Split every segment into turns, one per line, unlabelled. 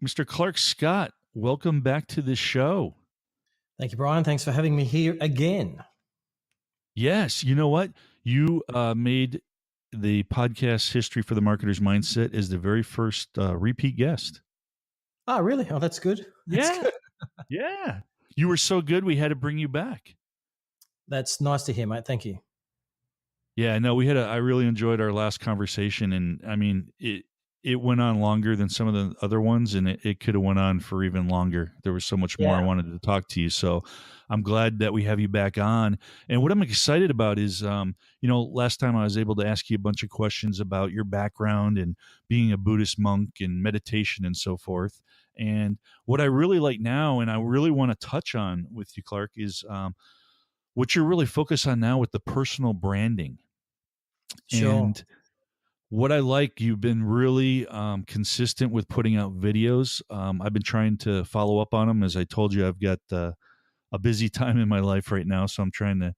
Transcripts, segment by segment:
Mr. Clarke Scott, welcome back to the show.
Thank you, Brian. Thanks for having me here again.
Yes, you know what? You made the podcast History for the Marketer's Mindset as the very first repeat guest.
Oh, really? Oh, that's good. That's good.
Yeah. You were so good, we had to bring you back.
That's nice to hear, mate. Thank you.
Yeah, no, I really enjoyed our last conversation, and I mean, it went on longer than some of the other ones, and it could have went on for even longer. There was so much more I wanted to talk to you, so I'm glad that we have you back on. And what I'm excited about is, last time I was able to ask you a bunch of questions about your background and being a Buddhist monk and meditation and so forth. And what I really like now, and I really want to touch on with you, Clarke, is what you're really focused on now with the personal branding.
Sure.
And what I like, you've been really consistent with putting out videos. I've been trying to follow up on them. As I told you, I've got a busy time in my life right now, so I'm trying to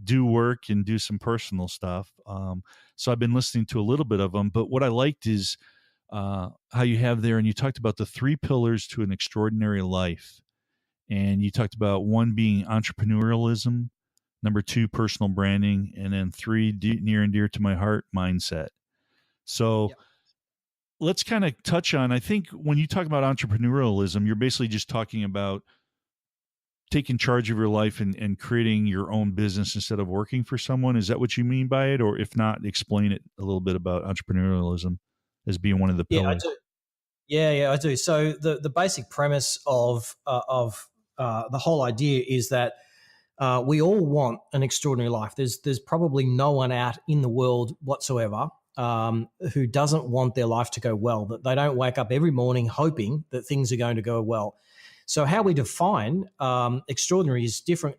do work and do some personal stuff. So I've been listening to a little bit of them. But what I liked is how you have there, and you talked about the 3 pillars to an extraordinary life. And you talked about one being entrepreneurialism, number 2, personal branding, and then 3, near and dear to my heart, mindset. So let's kind of touch on, I think when you talk about entrepreneurialism, you're basically just talking about taking charge of your life and creating your own business instead of working for someone. Is that what you mean by it? Or if not, explain it a little bit about entrepreneurialism as being one of the pillars.
I do. Yeah, I do. So the basic premise of the whole idea is that we all want an extraordinary life. There's probably no one out in the world whatsoever who doesn't want their life to go well, that they don't wake up every morning hoping that things are going to go well. So how we define extraordinary is different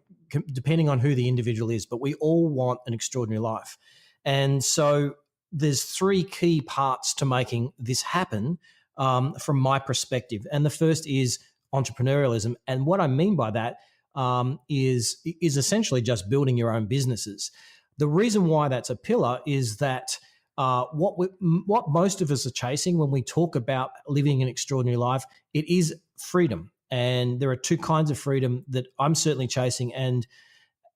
depending on who the individual is, but we all want an extraordinary life. And so there's 3 key parts to making this happen from my perspective. And the first is entrepreneurialism. And what I mean by that is essentially just building your own businesses. The reason why that's a pillar is that what most of us are chasing when we talk about living an extraordinary life, it is freedom. And there are 2 kinds of freedom that I'm certainly chasing. And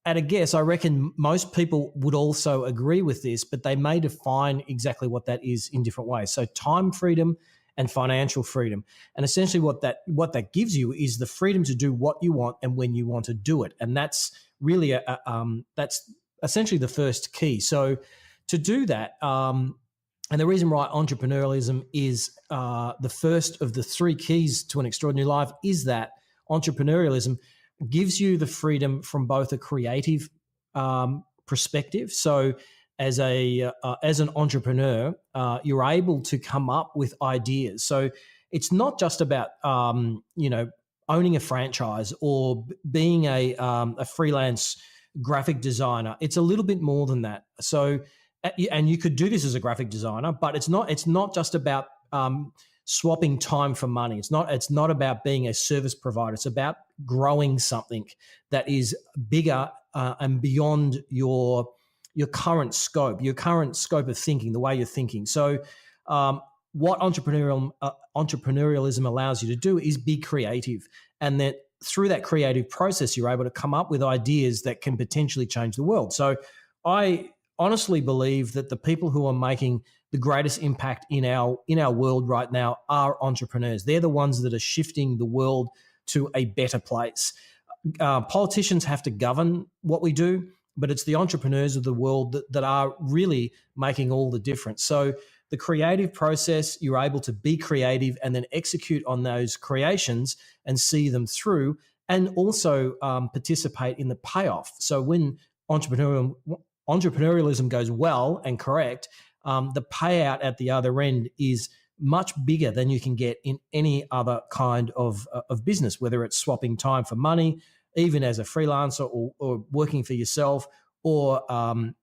at a guess, I reckon most people would also agree with this, but they may define exactly what that is in different ways. So time freedom and financial freedom. And essentially what that gives you is the freedom to do what you want and when you want to do it. And that's really that's essentially the first key. So to do that, and the reason why entrepreneurialism is the first of the 3 keys to an extraordinary life is that entrepreneurialism gives you the freedom from both a creative perspective. So as an entrepreneur, you're able to come up with ideas. So it's not just about owning a franchise or being a freelance graphic designer. It's a little bit more than that. So, and you could do this as a graphic designer, but it's not just about swapping time for money. It's not about being a service provider. It's about growing something that is bigger and beyond your current scope of thinking, the way you're thinking. So what entrepreneurialism allows you to do is be creative, and that through that creative process, you're able to come up with ideas that can potentially change the world. So I honestly believe that the people who are making the greatest impact in our world right now are entrepreneurs. They're the ones that are shifting the world to a better place. Politicians have to govern what we do, but it's the entrepreneurs of the world that are really making all the difference. So the creative process, you're able to be creative and then execute on those creations and see them through, and also participate in the payoff. So when entrepreneurialism goes well and correct, the payout at the other end is much bigger than you can get in any other kind of business, whether it's swapping time for money, even as a freelancer or working for yourself, or owning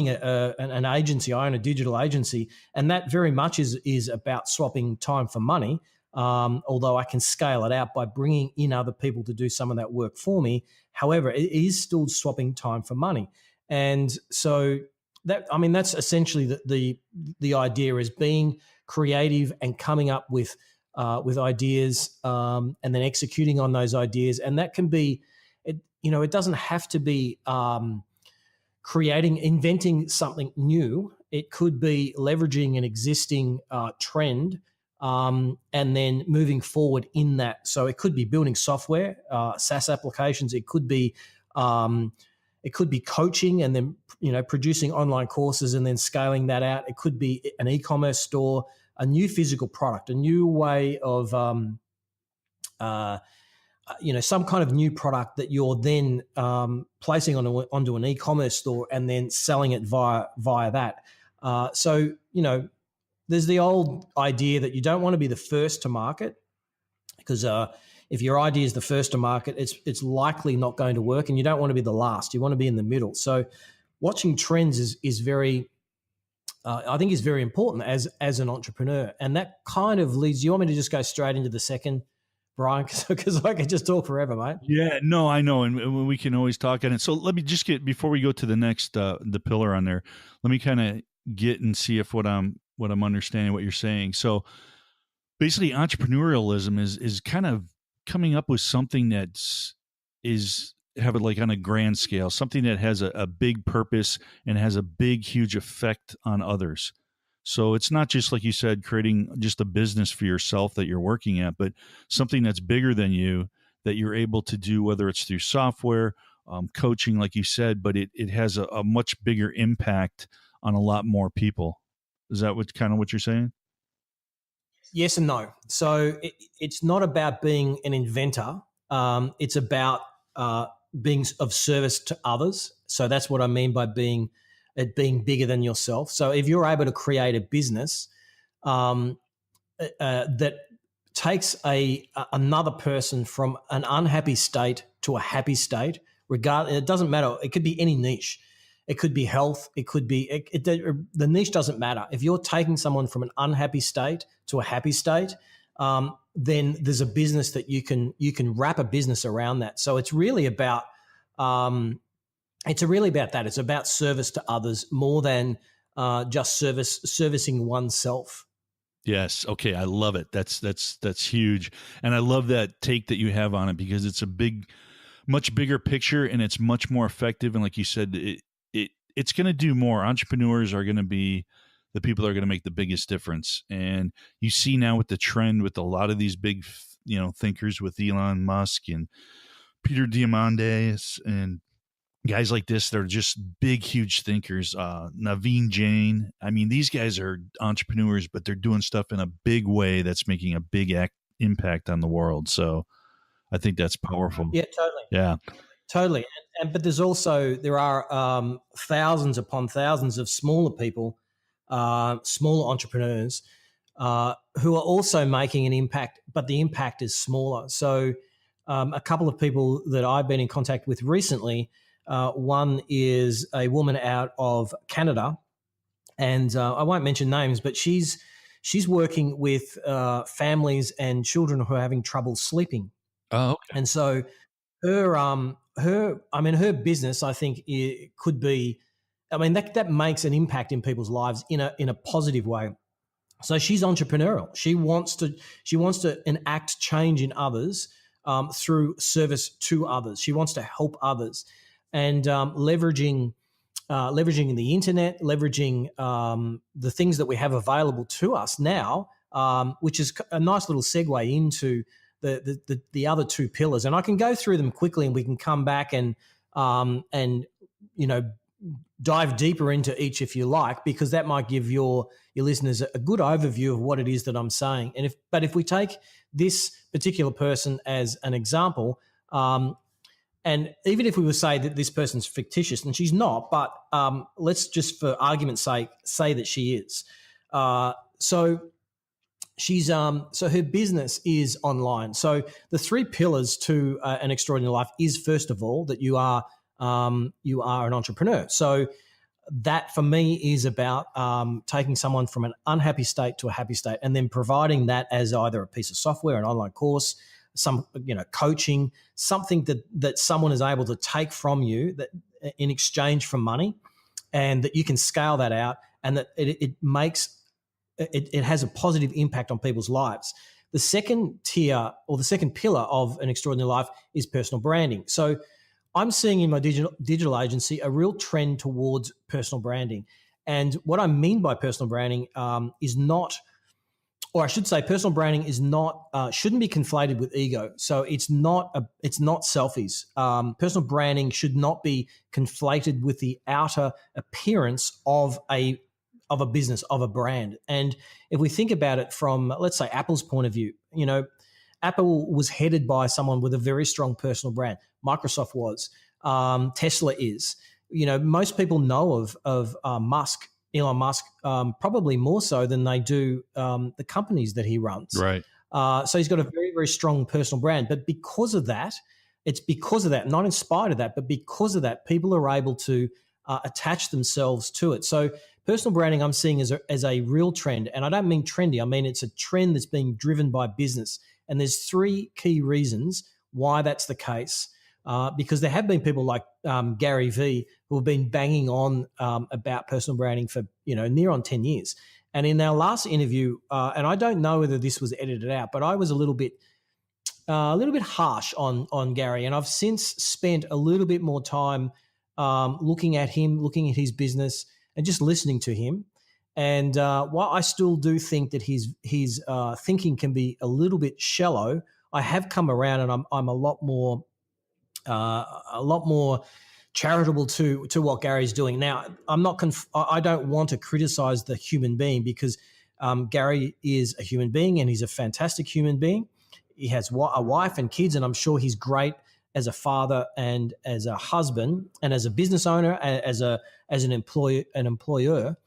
an agency. I own a digital agency, and that very much is about swapping time for money. Although I can scale it out by bringing in other people to do some of that work for me. However, it is still swapping time for money, and so that's essentially the idea, is being creative and coming up with with ideas, and then executing on those ideas. And that can be, it doesn't have to be inventing something new. It could be leveraging an existing trend, and then moving forward in that. So it could be building software, SaaS applications. It could be coaching, and then producing online courses and then scaling that out. It could be an e-commerce store, a new physical product, a new way of some kind of new product that you're then placing onto an e-commerce store and then selling it via that. So there's the old idea that you don't want to be the first to market, because if your idea is the first to market, it's likely not going to work, and you don't want to be the last. You want to be in the middle. So watching trends is very, I think, is very important as an entrepreneur. And that kind of leads. You want me to just go straight into the second, Brian, because I could just talk forever, mate.
Yeah, no, I know, and we can always talk on it. So let me just before we go to the next the pillar on there, let me kind of get and see if what I'm understanding what you're saying. So basically, entrepreneurialism is kind of coming up with something have it like on a grand scale, something that has a big purpose and has a big, huge effect on others. So it's not just, like you said, creating just a business for yourself that you're working at, but something that's bigger than you that you're able to do, whether it's through software, coaching, like you said, but it has a much bigger impact on a lot more people. Is that what you're saying?
Yes and no. So it's not about being an inventor. It's about being of service to others. So that's what I mean by being bigger than yourself. So if you're able to create a business that takes another person from an unhappy state to a happy state, it doesn't matter. It could be any niche. It could be health. It could be the niche doesn't matter. If you're taking someone from an unhappy state to a happy state, then there's a business that you can wrap a business around that. So it's really about that. It's about service to others more than just servicing oneself.
Yes. Okay. I love it. That's huge, and I love that take that you have on it, because it's a much bigger picture, and it's much more effective. And like you said, it's going to do more. Entrepreneurs are going to be the people that are going to make the biggest difference. And you see now with the trend with a lot of these big, thinkers, with Elon Musk and Peter Diamandis and guys like this, they're just big, huge thinkers. Naveen Jain. I mean, these guys are entrepreneurs, but they're doing stuff in a big way that's making a big impact on the world. So I think that's powerful.
Yeah, totally.
Yeah,
totally. But there are thousands upon thousands of smaller people, smaller entrepreneurs, who are also making an impact, but the impact is smaller. So a couple of people that I've been in contact with recently, one is a woman out of Canada, and I won't mention names, but she's working with families and children who are having trouble sleeping.
Oh, okay.
And so her business, I think, it could be, that makes an impact in people's lives in a positive way. So she's entrepreneurial. She wants to enact change in others through service to others. She wants to help others, and leveraging the internet, leveraging the things that we have available to us now, which is a nice little segue into the other two pillars. And I can go through them quickly, and we can come back and dive deeper into each if you like, because that might give your listeners a good overview of what it is that I'm saying. And if we take this particular person as an example, and even if we would say that this person's fictitious, and she's not, but let's just for argument's sake say that she is. So her business is online. So the three pillars to an extraordinary life is, first of all, that you are an entrepreneur. So that for me is about taking someone from an unhappy state to a happy state, and then providing that as either a piece of software, an online course, some coaching, something that someone is able to take from you that in exchange for money, and that you can scale that out, and that it has a positive impact on people's lives. The second tier or the second pillar of an extraordinary life is personal branding. So I'm seeing in my digital agency a real trend towards personal branding. And what I mean by personal branding is not, or I should say, personal branding is not shouldn't be conflated with ego. So it's not selfies. Personal branding should not be conflated with the outer appearance of a business, of a brand. And if we think about it from, let's say, Apple's point of view, Apple was headed by someone with a very strong personal brand. Microsoft was. Tesla is. Most people know of Musk, Elon Musk, probably more so than they do the companies that he runs.
Right.
So he's got a very, very strong personal brand. But because of that, not in spite of that, but because of that, people are able to attach themselves to it. So personal branding I'm seeing as a real trend. And I don't mean trendy. I mean it's a trend that's being driven by business. And there's three key reasons why that's the case. Because there have been people like Gary Vee who have been banging on about personal branding for near on 10 years. And in our last interview, and I don't know whether this was edited out, but I was a little bit harsh on Gary, and I've since spent a little bit more time looking at him, looking at his business, and just listening to him. And while I still do think that his thinking can be a little bit shallow, I have come around, and I'm a lot more charitable to what Gary's doing. Now, I don't want to criticize the human being, because Gary is a human being and he's a fantastic human being. He has a wife and kids, and I'm sure he's great as a father and as a husband and as a business owner, as an employer.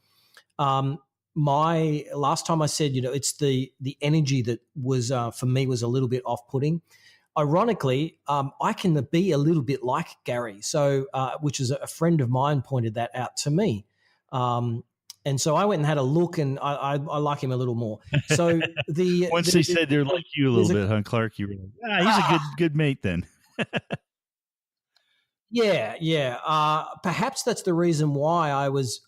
My last time I said, it's the energy that was for me was a little bit off-putting. Ironically, I can be a little bit like Gary, so which is a friend of mine pointed that out to me, and so I went and had a look, and I like him a little more. So
once they said they're like you a little bit, huh, Clarke? You were like, he's a good mate then.
Yeah. Perhaps that's the reason why I was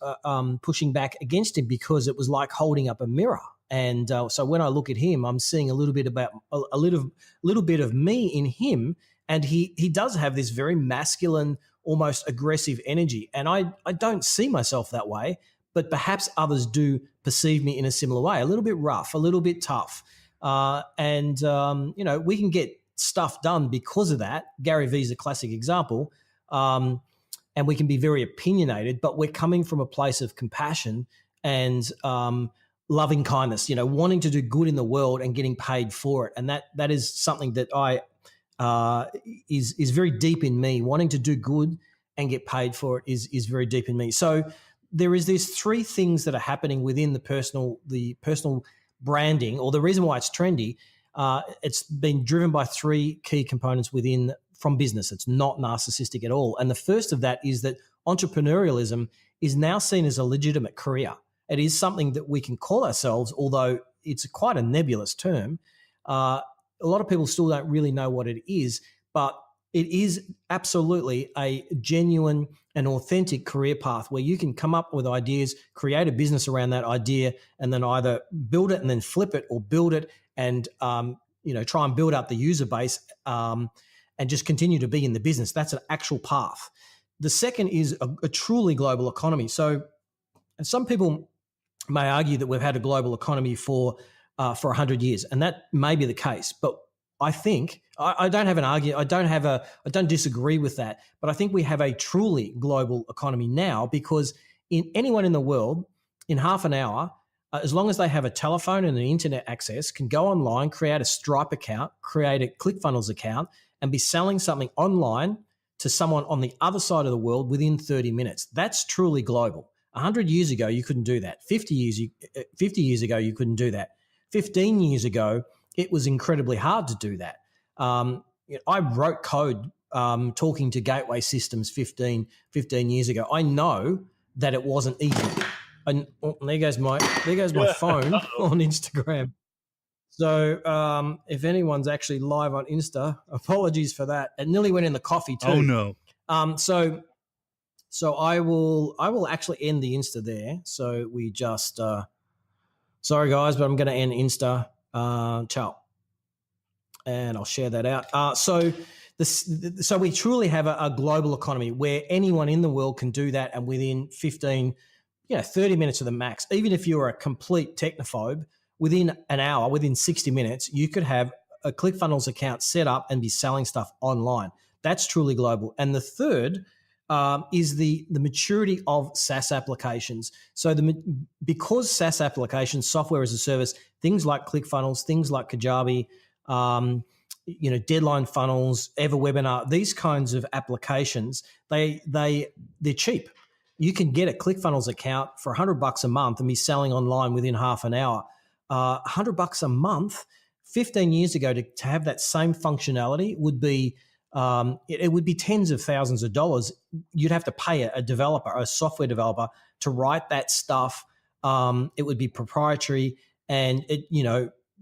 pushing back against him, because it was like holding up a mirror. And so when I look at him, I'm seeing a little bit about a little bit of me in him, and he does have this very masculine, almost aggressive energy. And I don't see myself that way, but perhaps others do perceive me in a similar way, a little bit rough, a little bit tough, and we can get stuff done because of that. Gary Vee is a classic example, and we can be very opinionated, but we're coming from a place of compassion and loving kindness, wanting to do good in the world and getting paid for it. And that is something that is very deep in me. Wanting to do good and get paid for it is very deep in me. So there is these three things that are happening within the personal branding, or the reason why it's trendy. It's been driven by three key components from business. It's not narcissistic at all. And the first of that is that entrepreneurialism is now seen as a legitimate career. It is something that we can call ourselves, although it's quite a nebulous term. A lot of people still don't really know what it is, but it is absolutely a genuine and authentic career path where you can come up with ideas, create a business around that idea, and then either build it and then flip it, or build it and try and build up the user base and just continue to be in the business. That's an actual path. The second is a truly global economy. So, and some people may argue that we've had a global economy for 100 years, and that may be the case. But I think I don't have an argument. I don't disagree with that. But I think we have a truly global economy now, because anyone in the world in half an hour, as long as they have a telephone and an internet access, can go online, create a Stripe account, create a ClickFunnels account, and be selling something online to someone on the other side of the world within 30 minutes. That's truly global. 100 years ago, you couldn't do that. 50 years ago, you couldn't do that. 15 years ago, it was incredibly hard to do that. I wrote code talking to gateway systems 15 years ago. I know that it wasn't easy. And there goes my phone on Instagram. So if anyone's actually live on Insta, apologies for that. It nearly went in the coffee too.
Oh no.
So I will actually end the Insta there. So we just sorry guys, but I'm going to end Insta. Ciao. and I'll share that out. So we truly have a global economy where anyone in the world can do that, and within 15, 30 minutes of the max, even if you're a complete technophobe, within an hour, within 60 minutes, you could have a ClickFunnels account set up and be selling stuff online. That's truly global. And the third is the maturity of SaaS applications. So because SaaS applications, software as a service, things like ClickFunnels, things like Kajabi, Deadline Funnels, EverWebinar, these kinds of applications, they're cheap. You can get a ClickFunnels account for $100 a month and be selling online within half an hour. $100 a month, 15 years ago, to have that same functionality would be it would be tens of thousands of dollars. You'd have to pay a developer, a software developer, to write that stuff. It would be proprietary, and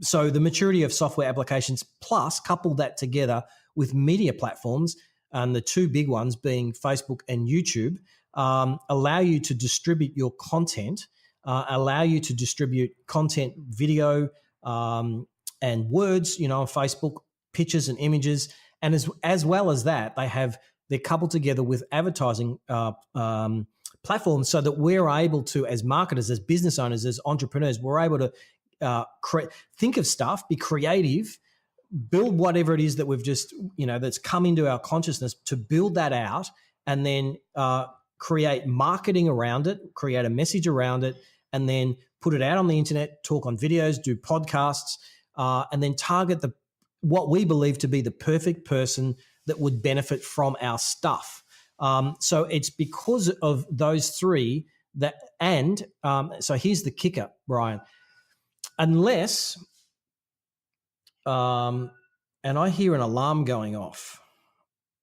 so the maturity of software applications, plus couple that together with media platforms, and the two big ones being Facebook and YouTube, allow you to distribute your content, allow you to distribute content, video, and words, on Facebook, pictures and images. And as well as that, they're coupled together with advertising platforms, so that we're able to, as marketers, as business owners, as entrepreneurs, we're able to think of stuff, be creative, build whatever it is that we've just, that's come into our consciousness, to build that out, and then create marketing around it, create a message around it, and then put it out on the internet, talk on videos, do podcasts, and then target what we believe to be the perfect person that would benefit from our stuff. So it's because of those three so here's the kicker, Brian. Unless, and I hear an alarm going off.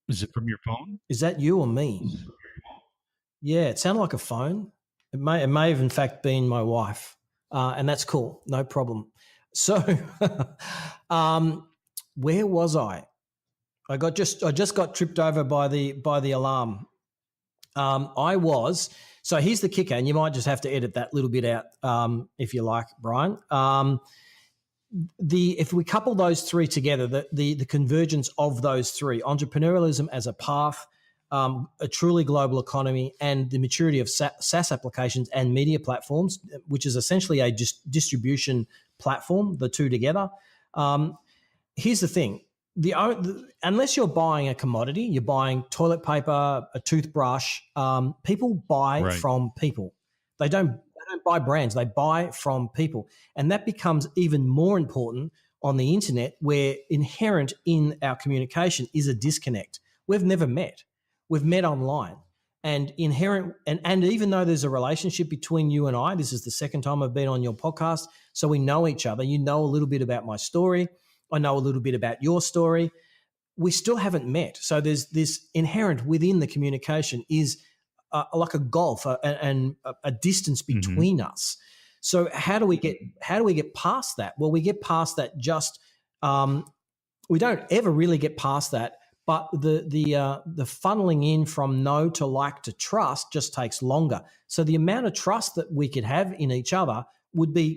Is it from your phone?
Is that you or me? Yeah, it sounded like a phone. It may have in fact been my wife, and that's cool, no problem. So, where was I? I just got tripped over by the alarm. So here's the kicker, and you might just have to edit that little bit out if you like, Brian. If we couple those three together, the convergence of those three, entrepreneurialism as a path, a truly global economy, and the maturity of SaaS applications and media platforms, which is essentially a distribution platform, the two together. Here's the thing. Unless you're buying a commodity, you're buying toilet paper, a toothbrush, people buy from people. They don't buy brands, they buy from people. And that becomes even more important on the internet, where inherent in our communication is a disconnect. We've never met. We've met online. And inherent, and even though there's a relationship between you and I, this is the second time I've been on your podcast, so we know each other. You know a little bit about my story. I know a little bit about your story. We still haven't met. So there's this inherent within the communication is like a gulf and a distance between us. So how do we get past that? Well, we get past that we don't ever really get past that, but the funneling in from know to like to trust just takes longer. So the amount of trust that we could have in each other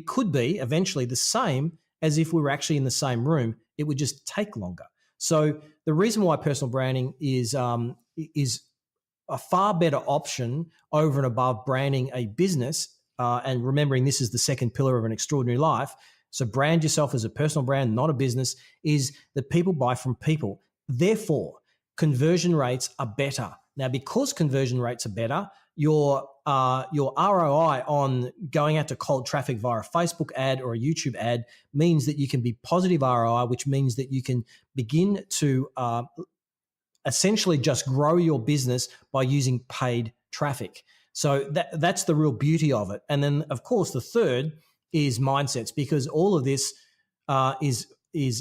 could be eventually the same as if we were actually in the same room. It would just take longer. So the reason why personal branding is a far better option over and above branding a business, and remembering this is the second pillar of an extraordinary life. So brand yourself as a personal brand, not a business, is that people buy from people. Therefore, conversion rates are better. Now, because conversion rates are better, your ROI on going out to cold traffic via a Facebook ad or a YouTube ad means that you can be positive ROI, which means that you can begin to essentially just grow your business by using paid traffic. So that's the real beauty of it. And then, of course, the third is mindsets, because all of this is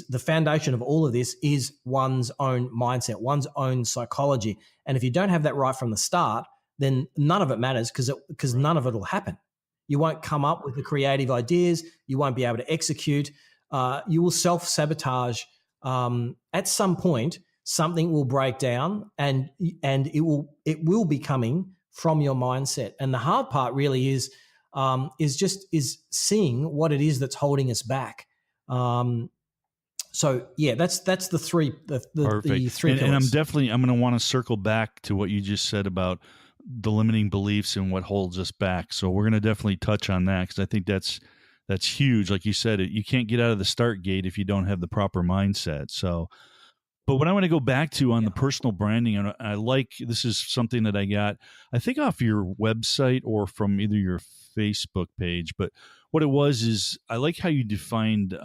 the foundation of all of this is one's own mindset, one's own psychology. And if you don't have that right from the start, then none of it matters, because none of it will happen. You won't come up with the creative ideas. You won't be able to execute. You will self-sabotage. At some point, something will break down, and it will be coming from your mindset. And the hard part really is seeing what it is that's holding us back. So yeah, that's the three the
Perfect.
three
And
pillars.
I'm going to want to circle back to what you just said about the limiting beliefs and what holds us back. So we're going to definitely touch on that, because I think that's huge. Like you said, you can't get out of the start gate if you don't have the proper mindset. So, but what I want to go back to on
Yeah.
the personal branding, and I like, this is something that I got, I think off your website or from either your Facebook page, but what it was is I like how you defined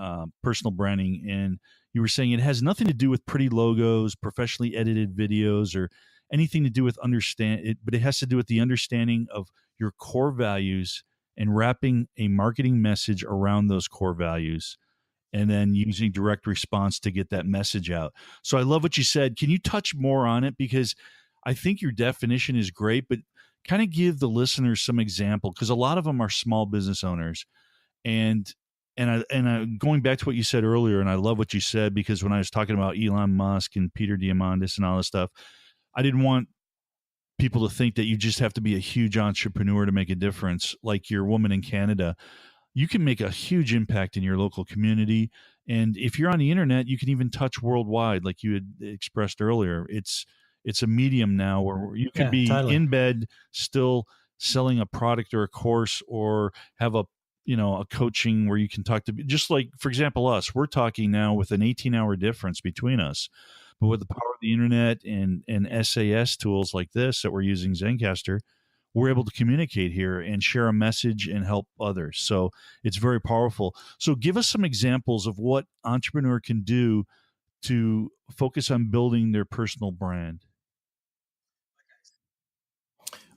personal branding, and you were saying it has nothing to do with pretty logos, professionally edited videos, or anything to do with understand it, but it has to do with the understanding of your core values and wrapping a marketing message around those core values, and then using direct response to get that message out. So I love what you said. Can you touch more on it? Because I think your definition is great, but kind of give the listeners some example, because a lot of them are small business owners. And going back to what you said earlier, and I love what you said, because when I was talking about Elon Musk and Peter Diamandis and all this stuff, I didn't want people to think that you just have to be a huge entrepreneur to make a difference, like your woman in Canada. You can make a huge impact in your local community. And if you're on the internet, you can even touch worldwide, like you had expressed earlier. It's a medium now where you could
Yeah,
be
totally.
in bed still selling a product or a course, or have a coaching where you can talk to, just like, for example, us, we're talking now with an 18-hour difference between us. But with the power of the internet and SAS tools like this that we're using, Zencaster, we're able to communicate here and share a message and help others. So it's very powerful. So give us some examples of what entrepreneur can do to focus on building their personal brand.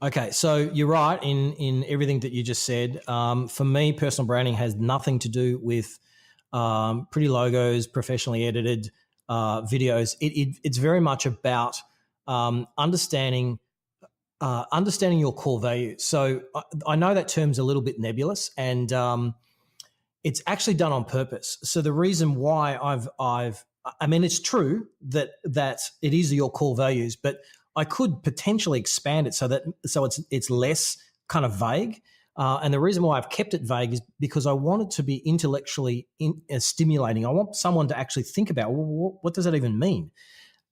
Okay, so you're right in everything that you just said. For me, personal branding has nothing to do with pretty logos, professionally edited videos. It's very much about understanding your core values. So I know that term's a little bit nebulous, and it's actually done on purpose. So the reason why I mean, it's true that it is your core values, but I could potentially expand it so it's less kind of vague. And the reason why I've kept it vague is because I want it to be intellectually stimulating. I want someone to actually think about, well, what does that even mean?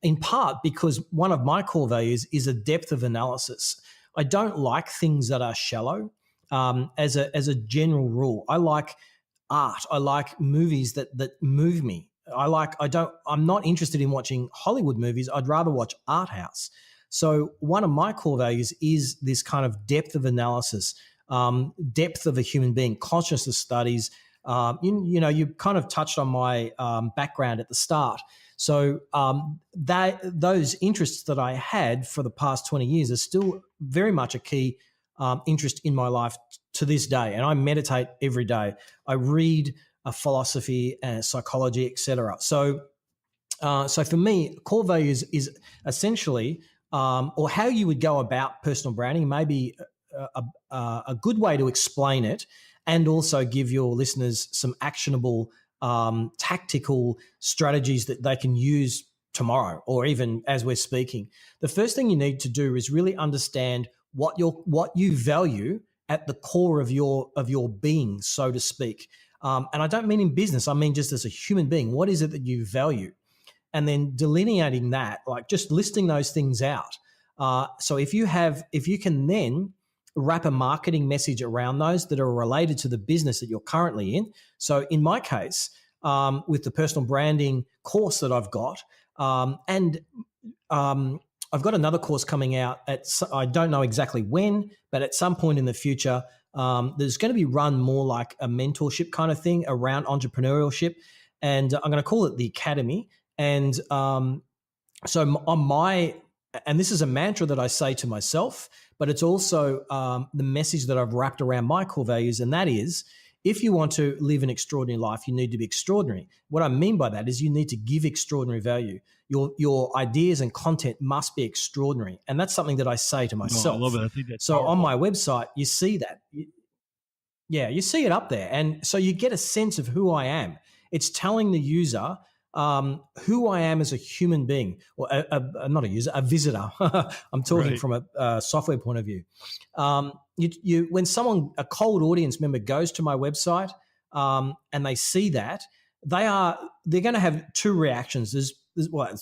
In part because one of my core values is a depth of analysis. I don't like things that are shallow. As a general rule, I like art. I like movies that move me. I'm not interested in watching Hollywood movies. I'd rather watch art house. So one of my core values is this kind of depth of analysis, depth of a human being, consciousness studies. You kind of touched on my background at the start. So those interests that I had for the past 20 years are still very much a key interest in my life to this day. And I meditate every day. I read philosophy and psychology, etc. So for me, core values is essentially, or how you would go about personal branding, maybe a good way to explain it, and also give your listeners some actionable tactical strategies that they can use tomorrow or even as we're speaking. The first thing you need to do is really understand what you value at the core of your being, so to speak. And I don't mean in business, I mean just as a human being. What is it that you value? And then delineating that, like just listing those things out. So if you can then wrap a marketing message around those that are related to the business that you're currently in. So in my case, with the personal branding course that I've got, and I've got another course coming out I don't know exactly when, but at some point in the future, there's going to be run more like a mentorship kind of thing around entrepreneurship. And I'm going to call it the Academy. And so and this is a mantra that I say to myself, but it's also the message that I've wrapped around my core values. And that is, if you want to live an extraordinary life, you need to be extraordinary. What I mean by that is you need to give extraordinary value. Your ideas and content must be extraordinary. And that's something that I say to myself.
I love it. I think that's
so
powerful.
On my website, you see that. Yeah, you see it up there. And so you get a sense of who I am. It's telling the user who I am as a human being, or not a user, a visitor. I'm talking
Right.
from a software point of view. When a cold audience member goes to my website and they see that, they're going to have two reactions. There's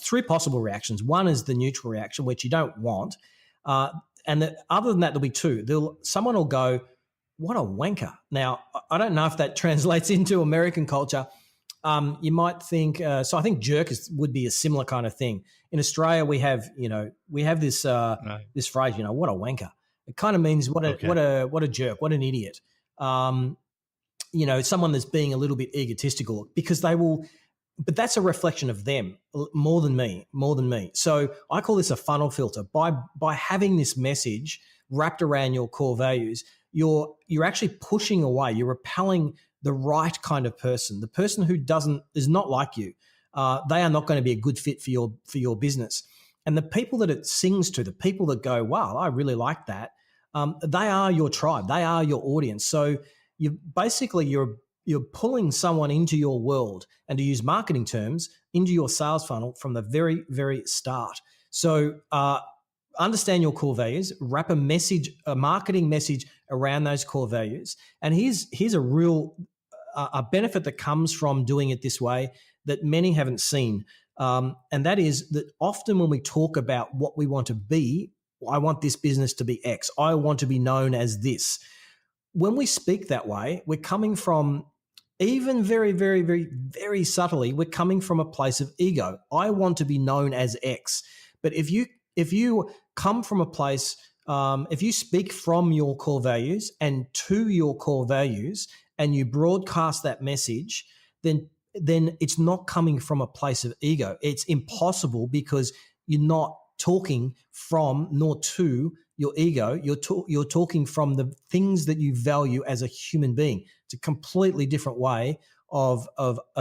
three possible reactions. One is the neutral reaction, which you don't want, and other than that, there'll be two. Someone will go, "What a wanker!" Now, I don't know if that translates into American culture. You might think so. I think jerk would be a similar kind of thing. In Australia, we have this this phrase, what a wanker. It kind of means what a jerk, what an idiot. Someone that's being a little bit egotistical because they will, but that's a reflection of them more than me. So I call this a funnel filter. By having this message wrapped around your core values, you're actually pushing away, you're repelling the right kind of person, the person who is not like you. They are not going to be a good fit for your business. And the people that it sings to, the people that go, wow, I really like that, they are your tribe. They are your audience. So you're pulling someone into your world, and to use marketing terms, into your sales funnel from the very, very start. So understand your core values, wrap a marketing message around those core values. And here's a real a benefit that comes from doing it this way that many haven't seen. And that is that often when we talk about what we want to be, I want this business to be X, I want to be known as this. When we speak that way, we're coming from, even very, very, very, very subtly, we're coming from a place of ego. I want to be known as X. But if you come from a place, if you speak from your core values and to your core values, and you broadcast that message, then it's not coming from a place of ego. It's impossible because you're not talking from nor to your ego. You're talking from the things that you value as a human being. It's a completely different way of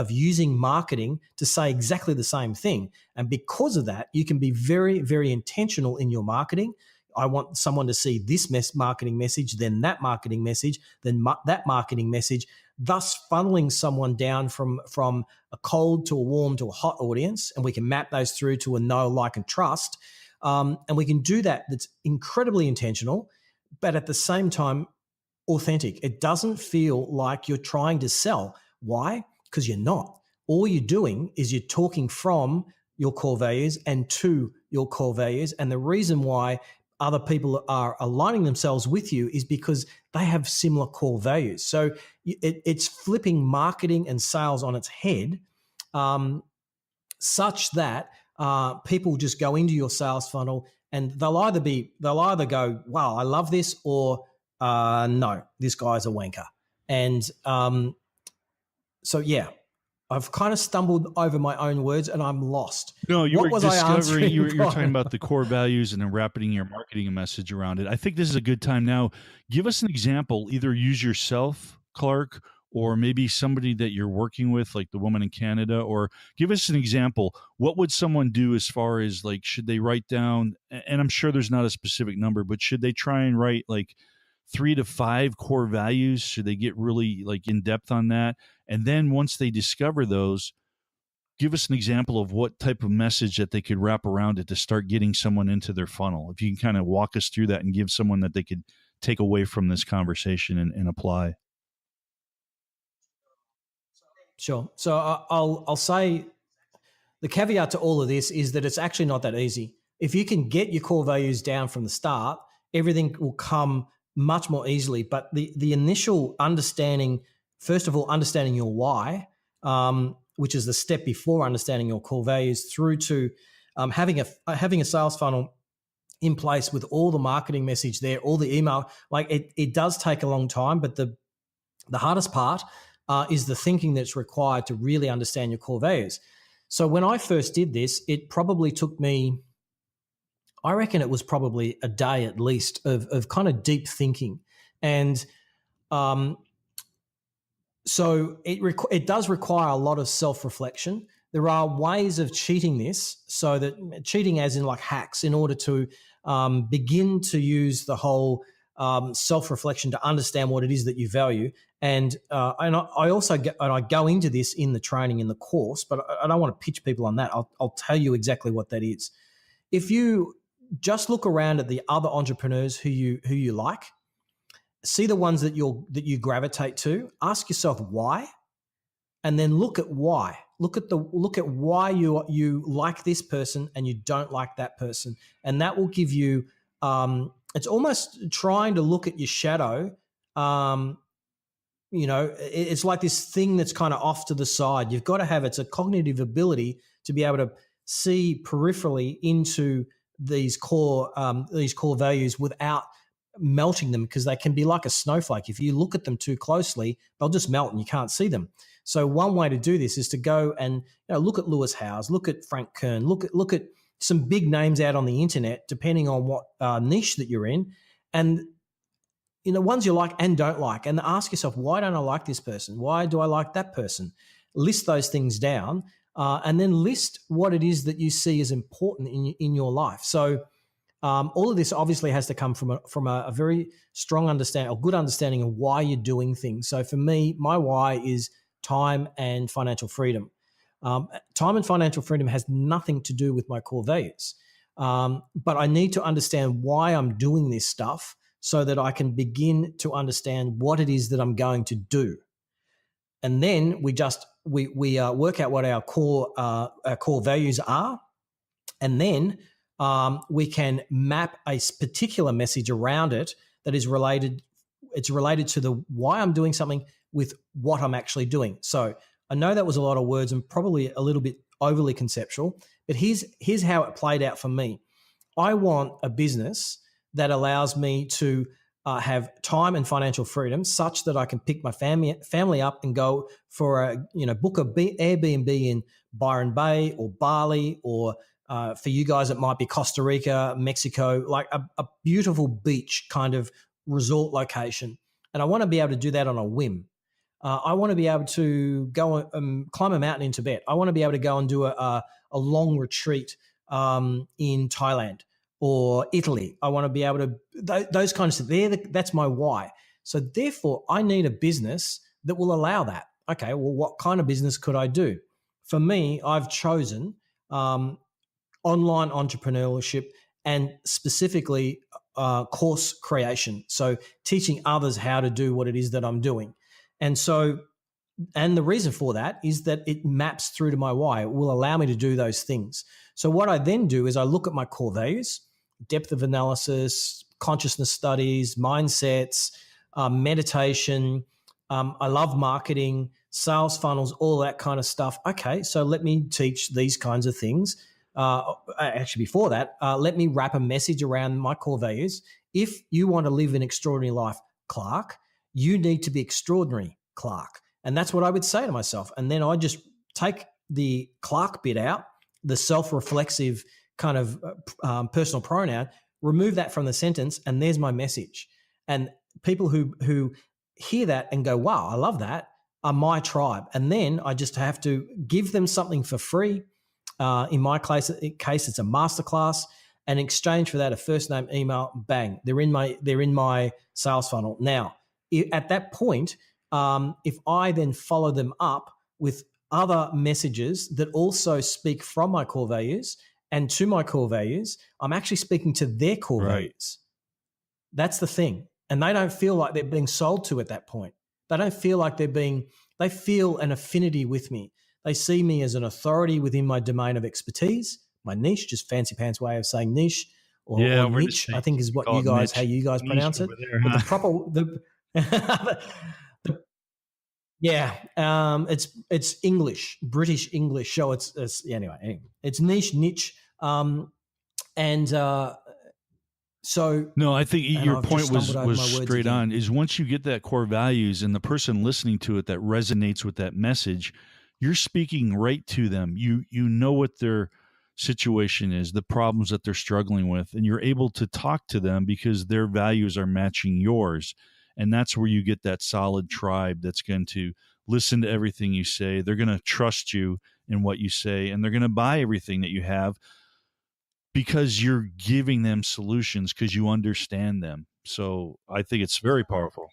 using marketing to say exactly the same thing. And because of that, you can be very, very intentional in your marketing. I want someone to see this marketing message, then that marketing message, then that marketing message, thus funneling someone down from a cold to a warm to a hot audience. And we can map those through to a know, like, and trust. And we can do that. That's incredibly intentional, but at the same time, authentic. It doesn't feel like you're trying to sell. Why? Because you're not. All you're doing is you're talking from your core values and to your core values. And the reason why other people are aligning themselves with you is because they have similar core values. So it's flipping marketing and sales on its head, such that people just go into your sales funnel and they'll either go, wow, I love this, or no, this guy's a wanker. And so yeah, I've kind of stumbled over my own words and I'm lost.
No, you
What
were
was I
discovering,
answering,
you were
Brian?
talking about the core values and then wrapping your marketing message around it. I think this is a good time now. Give us an example, either use yourself, Clarke, or maybe somebody that you're working with, like the woman in Canada, or give us an example. What would someone do as far as, like, should they write down, and I'm sure there's not a specific number, but should they try and write like 3 to 5 core values? Should they get really like in depth on that? And then once they discover those, give us an example of what type of message that they could wrap around it to start getting someone into their funnel. If you can kind of walk us through that and give someone that they could take away from this conversation and apply.
Sure. So I'll say the caveat to all of this is that it's actually not that easy. If you can get your core values down from the start, everything will come much more easily. But the initial understanding, first of all, understanding your why, which is the step before understanding your core values, through to having a sales funnel in place with all the marketing message there, all the email. Like it does take a long time, but the hardest part is the thinking that's required to really understand your core values. So when I first did this, it probably took me, I reckon it was probably a day at least of kind of deep thinking. And so it does require a lot of self-reflection. There are ways of cheating this, so that cheating as in like hacks, in order to begin to use the whole self-reflection to understand what it is that you value. And I also I go into this in the training, in the course, but I don't want to pitch people on that. I'll tell you exactly what that is. If you just look around at the other entrepreneurs who you like, see the ones that you gravitate to, ask yourself why, and then look at why. Look at why you like this person and you don't like that person, and that will give you. It's almost trying to look at your shadow. It's like this thing that's kind of off to the side. You've got to have it's a cognitive ability to be able to see peripherally into these core values without melting them, because they can be like a snowflake. If you look at them too closely, they'll just melt and you can't see them. So one way to do this is to go and look at Lewis Howes, look at Frank Kern, look at some big names out on the internet, depending on what niche that you're in, and ones you like and don't like, and ask yourself, why don't I like this person? Why do I like that person? List those things down, and then list what it is that you see as important in your life. So all of this obviously has to come from a very strong understanding, a good understanding of why you're doing things. So for me, my why is time and financial freedom. Time and financial freedom has nothing to do with my core values, but I need to understand why I'm doing this stuff so that I can begin to understand what it is that I'm going to do. And then we work out what our core values are, and then we can map a particular message around it that is related. It's related to the why I'm doing something with what I'm actually doing. So I know that was a lot of words and probably a little bit overly conceptual, but here's how it played out for me. I want a business that allows me to have time and financial freedom such that I can pick my family up and go for book a Airbnb in Byron Bay or Bali, or for you guys it might be Costa Rica, Mexico, like a beautiful beach kind of resort location. And I want to be able to do that on a whim. I want to be able to go climb a mountain in Tibet. I want to be able to go and do a long retreat in Thailand or Italy. I want to be able to, those kinds of stuff. That's my why. So therefore, I need a business that will allow that. Okay, well, what kind of business could I do? For me, I've chosen online entrepreneurship and specifically course creation. So teaching others how to do what it is that I'm doing. And the reason for that is that it maps through to my why. It will allow me to do those things. So what I then do is I look at my core values, depth of analysis, consciousness studies, mindsets, meditation. I love marketing, sales funnels, all that kind of stuff. Okay, so let me teach these kinds of things. Actually, before that, let me wrap a message around my core values. If you want to live an extraordinary life, Clarke, you need to be extraordinary, Clarke. And that's what I would say to myself. And then I just take the Clarke bit out, the self-reflexive kind of personal pronoun, remove that from the sentence, and there's my message. And people who hear that and go, wow, I love that, are my tribe. And then I just have to give them something for free. In my case, it's a masterclass. And in exchange for that, a first name, email, bang, they're in my sales funnel. Now, at that point, if I then follow them up with other messages that also speak from my core values and to my core values, I'm actually speaking to their core values. That's the thing. And they don't feel like they're being sold to at that point. They don't feel like they feel an affinity with me. They see me as an authority within my domain of expertise, my niche, just fancy pants way of saying niche, or niche, I think is what how you guys pronounce it.
There,
but it's English, British English. So it's anyway, it's niche. So
no, I think your point was straight on. Is once you get that core values and the person listening to it that resonates with that message, you're speaking right to them. You know what their situation is, the problems that they're struggling with, and you're able to talk to them because their values are matching yours. And that's where you get that solid tribe that's going to listen to everything you say. They're going to trust you in what you say, and they're going to buy everything that you have because you're giving them solutions because you understand them. So I think it's very powerful.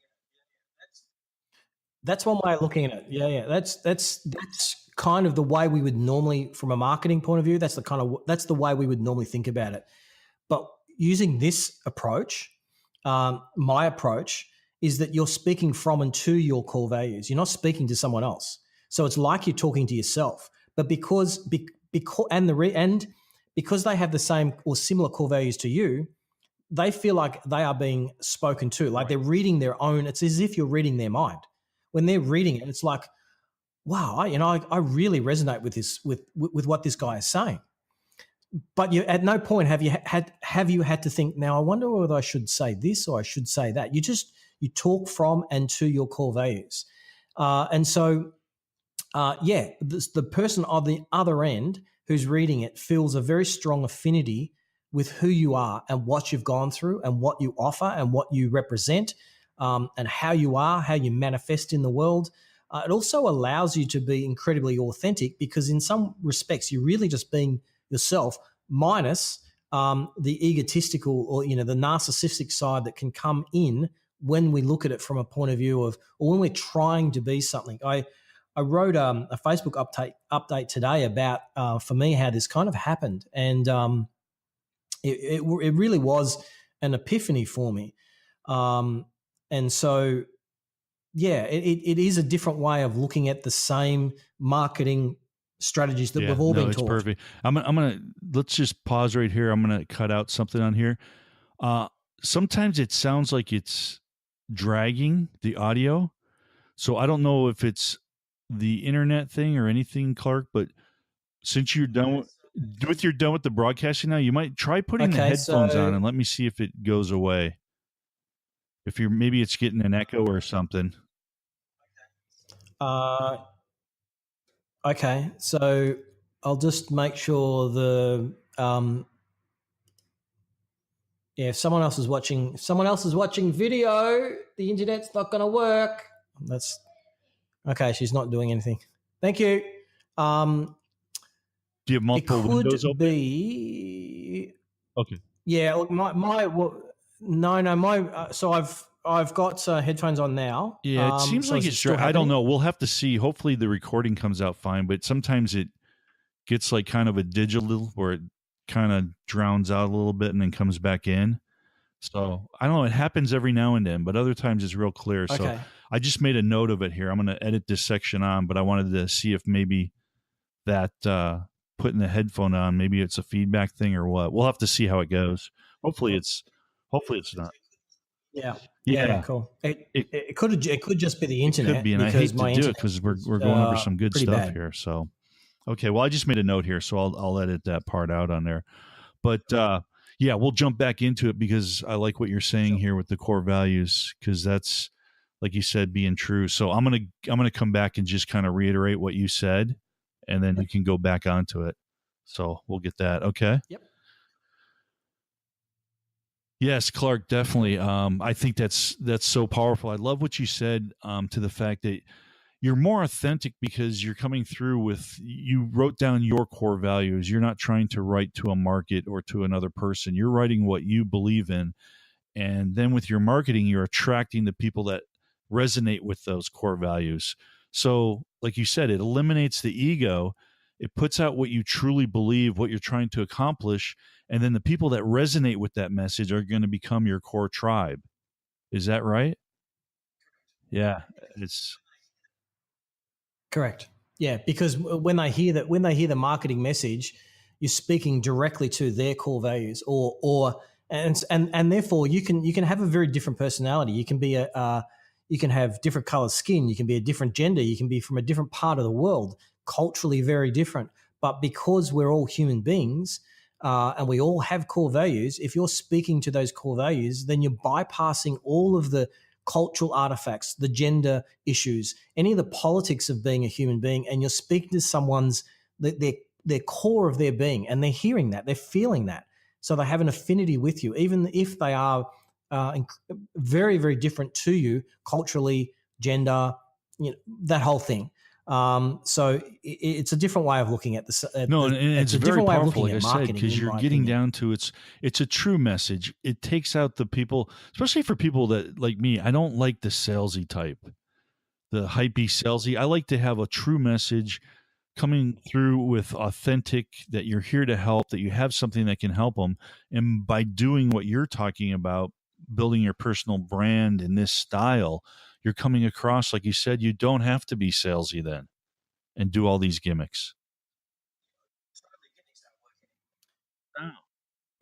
That's one way of looking at it. Yeah. That's kind of the way we would normally, from a marketing point of view, that's the way we would normally think about it. But using this approach, my approach is that you're speaking from and to your core values. You're not speaking to someone else. So it's like you're talking to yourself. But because they have the same or similar core values to you, they feel like they are being spoken to, like they're reading their own. It's as if you're reading their mind. When they're reading it, it's like, wow, I really resonate with this, with what this guy is saying. But you, at no point have you had to think, now I wonder whether I should say this or I should say that. You talk from and to your core values, and so the person on the other end who's reading it feels a very strong affinity with who you are and what you've gone through and what you offer and what you represent, and how you are, how you manifest in the world. It also allows you to be incredibly authentic, because in some respects you're really just being yourself, minus the egotistical or the narcissistic side that can come in when we look at it from a point of view of, or when we're trying to be something. I wrote a Facebook update today about, for me, how this kind of happened, and it really was an epiphany for me. And so, yeah, it is a different way of looking at the same marketing strategies that we've all been taught.
Perfect. I'm gonna let's just pause right here. I'm gonna cut out something on here. Sometimes it sounds like it's dragging the audio, so I don't know if it's the internet thing or anything, Clarke. But since you're done with the broadcasting now, you might try putting the headphones on and let me see if it goes away. If maybe it's getting an echo or something.
Okay, so I'll just make sure if someone else is watching video, the internet's not going to work. That's okay. She's not doing anything. Thank you.
Do you have multiple windows open? Okay.
Yeah, look, so I've got headphones on now.
Yeah, it seems like it's I don't know. We'll have to see. Hopefully the recording comes out fine, but sometimes it gets like kind of a digital where it kind of drowns out a little bit and then comes back in. So I don't know. It happens every now and then, but other times it's real clear. Okay. So I just made a note of it here. I'm going to edit this section on, but I wanted to see if maybe that putting the headphone on, maybe it's a feedback thing or what. We'll have to see how it goes. Hopefully it's not.
Yeah, cool. It could just be the internet.
It could be, and I hate to do it because we're going over some good stuff here. So, okay, well, I just made a note here, so I'll edit that part out on there. But yeah, we'll jump back into it because I like what you're saying here with the core values, because that's, like you said, being true. So I'm gonna come back and just kind of reiterate what you said, and then we can go back onto it. So we'll get that. Okay.
Yep.
Yes, Clarke, definitely. I think that's so powerful. I love what you said to the fact that you're more authentic because you're coming through with, you wrote down your core values. You're not trying to write to a market or to another person. You're writing what you believe in. And then with your marketing, you're attracting the people that resonate with those core values. So like you said, it eliminates the ego. It puts out what you truly believe, what you're trying to accomplish. And then the people that resonate with that message are going to become your core tribe. Is that right? Yeah, it's
correct. Yeah, because when they hear the marketing message, you're speaking directly to their core values, and therefore you can have a very different personality. You can be you can have different colored skin. You can be a different gender. You can be from a different part of the world, culturally very different. But because we're all human beings, and we all have core values, if you're speaking to those core values, then you're bypassing all of the cultural artifacts, the gender issues, any of the politics of being a human being, and you're speaking to someone's their core of their being, and they're hearing that, they're feeling that, so they have an affinity with you, even if they are very, very different to you culturally, gender, that whole thing. So it's a different way of looking at this.
And it's a very powerful, like I said, because you're getting down to it's a true message. It takes out the people, especially for people that like me. I don't like the salesy type, the hypey salesy. I like to have a true message coming through with authentic, that you're here to help, that you have something that can help them. And by doing what you're talking about, building your personal brand in this style, you're coming across, like you said, you don't have to be salesy then. and do all these gimmicks.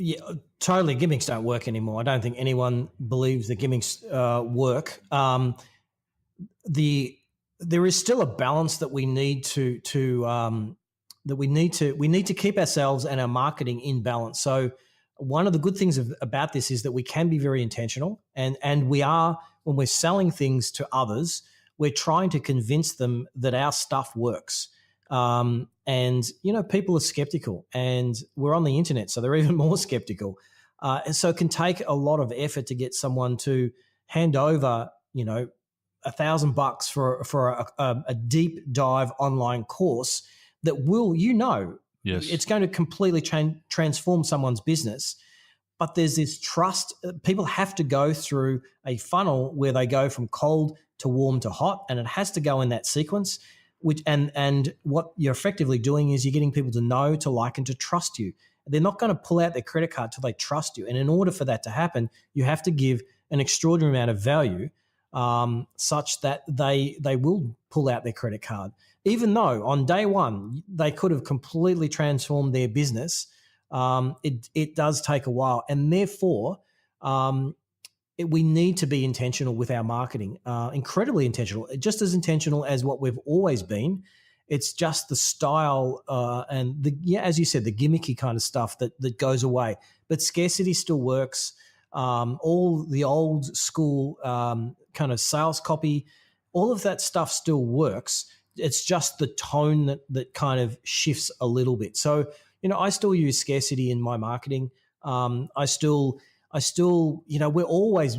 Yeah, totally. Gimmicks don't work anymore. I don't think anyone believes that gimmicks work. There is still a balance that we need to keep ourselves and our marketing in balance. So one of the good things about this is that we can be very intentional, and we are, when we're selling things to others, we're trying to convince them that our stuff works. And people are skeptical, and we're on the internet, so they're even more skeptical. And so it can take a lot of effort to get someone to hand over, $1,000 for a deep dive online course that will,
Yes.
it's going to completely transform someone's business. But there's this trust. People have to go through a funnel where they go from cold to warm to hot, and it has to go in that sequence. And what you're effectively doing is you're getting people to know, to like, and to trust you. They're not going to pull out their credit card till they trust you. And in order for that to happen, you have to give an extraordinary amount of value, such that they will pull out their credit card, even though on day one they could have completely transformed their business. It does take a while, and therefore we need to be intentional with our marketing, incredibly intentional, just as intentional as what we've always been. It's just the style and as you said, the gimmicky kind of stuff that goes away. But scarcity still works. All the old school kind of sales copy, all of that stuff still works. It's just the tone that kind of shifts a little bit. So, I still use scarcity in my marketing. I still, we're always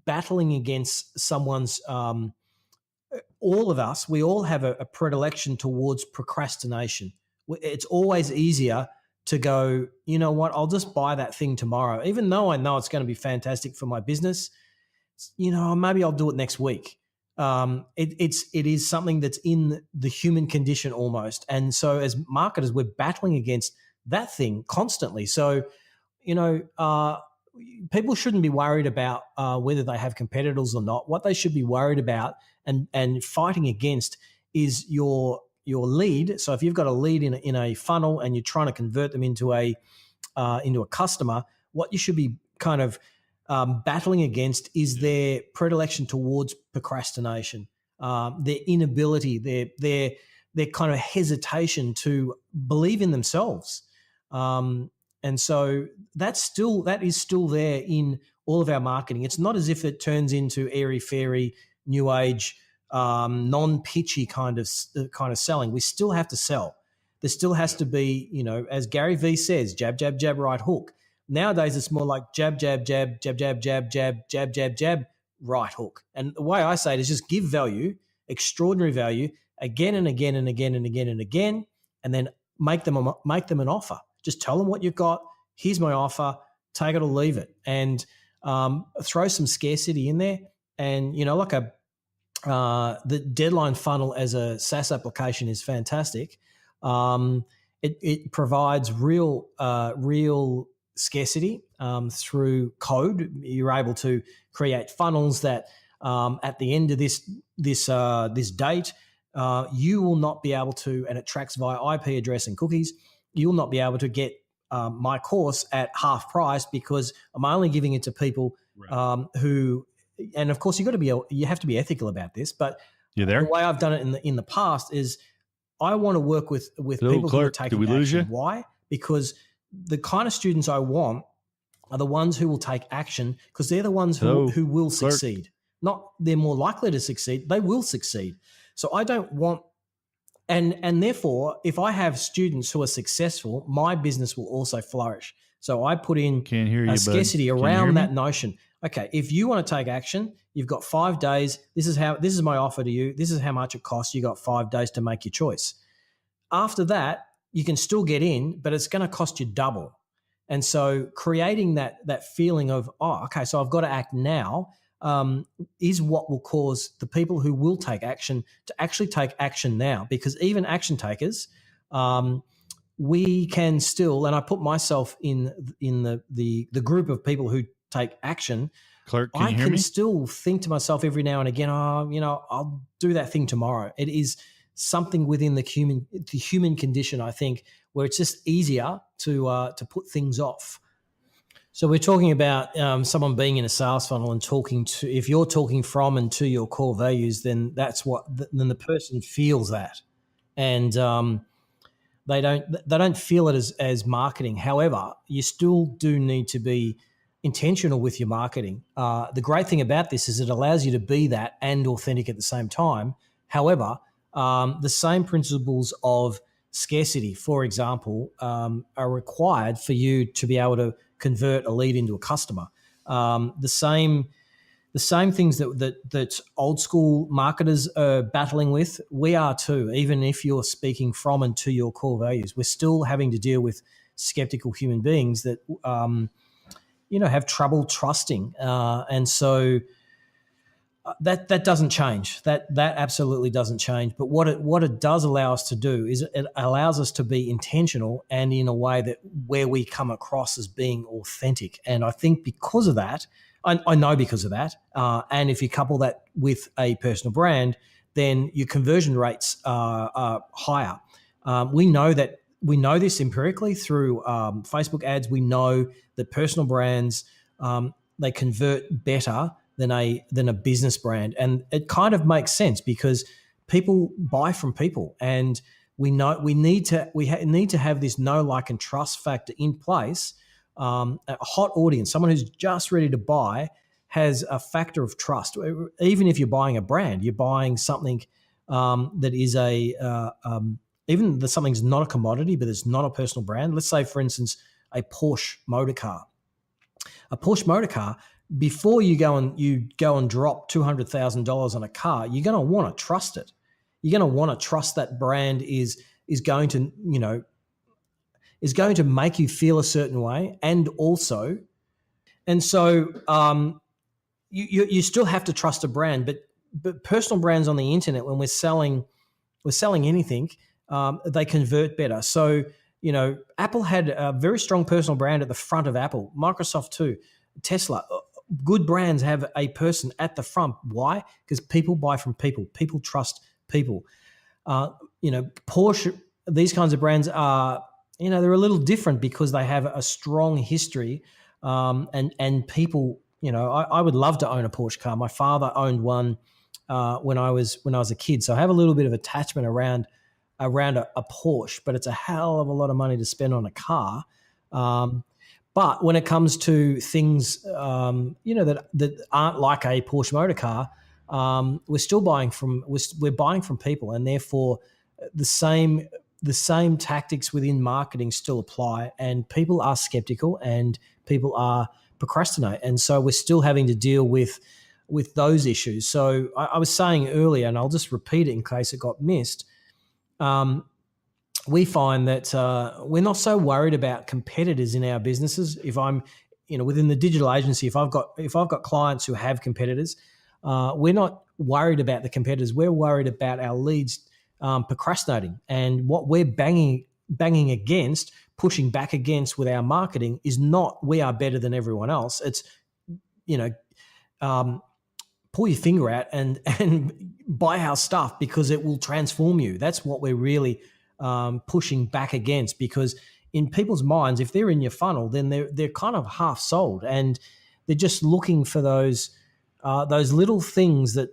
battling against someone's, all of us, we all have a predilection towards procrastination. It's always easier to go, you know what, I'll just buy that thing tomorrow, even though I know it's going to be fantastic for my business. Maybe I'll do it next week. It is something that's in the human condition almost. And so as marketers, we're battling against that thing constantly. So, people shouldn't be worried about whether they have competitors or not. What they should be worried about and fighting against is your lead. So if you've got a lead in a funnel and you're trying to convert them into a customer, what you should be kind of battling against is their predilection towards procrastination, their inability, their kind of hesitation to believe in themselves. And so that is still there in all of our marketing. It's not as if it turns into airy fairy, new age, non-pitchy kind of selling. We still have to sell. There still has to be, as Gary Vee says, jab, jab, jab, right hook. Nowadays, it's more like jab, jab, jab, jab, jab, jab, jab, jab, jab, jab, right hook. And the way I say it is just give value, extraordinary value, again and again and again and again and again, and then make them an offer. Just tell them what you've got. Here's my offer. Take it or leave it, and throw some scarcity in there. And like the deadline funnel as a SaaS application is fantastic. It provides real scarcity through code. You're able to create funnels that at the end of this date, you will not be able to, and it tracks via IP address and cookies. You'll not be able to get my course at half price because I'm only giving it to people who. And of course, you have to be ethical about this. But
you there?
The way I've done it in the past is I want to work with people
Clarke,
who are taking
did we lose
action.
you?
Why? Because the kind of students I want are the ones who will take action, because they're the ones who will
Clarke.
succeed. Not they're more likely to succeed. They will succeed. So I don't want. And therefore, if I have students who are successful, my business will also flourish. So I put in
a
scarcity around that notion. Okay, if you want to take action, you've got 5 days. This is my offer to you. This is how much it costs. You got 5 days to make your choice. After that, you can still get in, but it's going to cost you double. And so creating that feeling of, okay, so I've got to act now, is what will cause the people who will take action to actually take action now. Because even action takers, we can still, and I put myself in the group of people who take action.
Clarke,
I can still think to myself every now and again, I'll do that thing tomorrow. It is something within the human condition, I think, where it's just easier to put things off. So we're talking about someone being in a sales funnel and talking to. If you're talking from and to your core values, then then the person feels that, and they don't feel it as marketing. However, you still do need to be intentional with your marketing. The great thing about this is it allows you to be that and authentic at the same time. However, the same principles of scarcity, for example, are required for you to be able to convert a lead into a customer. The same things that old school marketers are battling with, we are too. Even if you're speaking from and to your core values, we're still having to deal with skeptical human beings that have trouble trusting, and so that doesn't change. That absolutely doesn't change. But what it does allow us to do is it allows us to be intentional and in a way that where we come across as being authentic. And I think because of that, I know because of that, and if you couple that with a personal brand, then your conversion rates are higher. We know this empirically through Facebook ads. We know that personal brands they convert better than a business brand, and it kind of makes sense because people buy from people, and we need to have this know, like, and trust factor in place. A hot audience, someone who's just ready to buy, has a factor of trust. Even if you're buying a brand, you're buying something that is even that something's not a commodity, but it's not a personal brand. Let's say, for instance, a Porsche motor car. A Porsche motor car, before you go and drop $200,000 on a car, you're going to want to trust it. You're going to want to trust that brand is going to make you feel a certain way, and so you still have to trust a brand, but personal brands on the internet, when we're selling anything, they convert better. So Apple had a very strong personal brand at the front of Apple, Microsoft too, Tesla. Good brands have a person at the front. Why? Because people buy from people. People trust people. Porsche, these kinds of brands are, they're a little different because they have a strong history, and people. I would love to own a Porsche car. My father owned one when I was a kid, so I have a little bit of attachment around a Porsche. But it's a hell of a lot of money to spend on a car. But when it comes to things, that aren't like a Porsche motor car, we're buying from people, and therefore the same tactics within marketing still apply. And people are skeptical, and people are procrastinate, and so we're still having to deal with those issues. So I was saying earlier, and I'll just repeat it in case it got missed. We find that we're not so worried about competitors in our businesses. If I'm, within the digital agency, if I've got clients who have competitors, we're not worried about the competitors. We're worried about our leads procrastinating, and what we're banging against, pushing back against with our marketing is not we are better than everyone else. It's pull your finger out and buy our stuff because it will transform you. That's what we're really pushing back against, because in people's minds, if they're in your funnel, then they're kind of half sold, and they're just looking for those little things that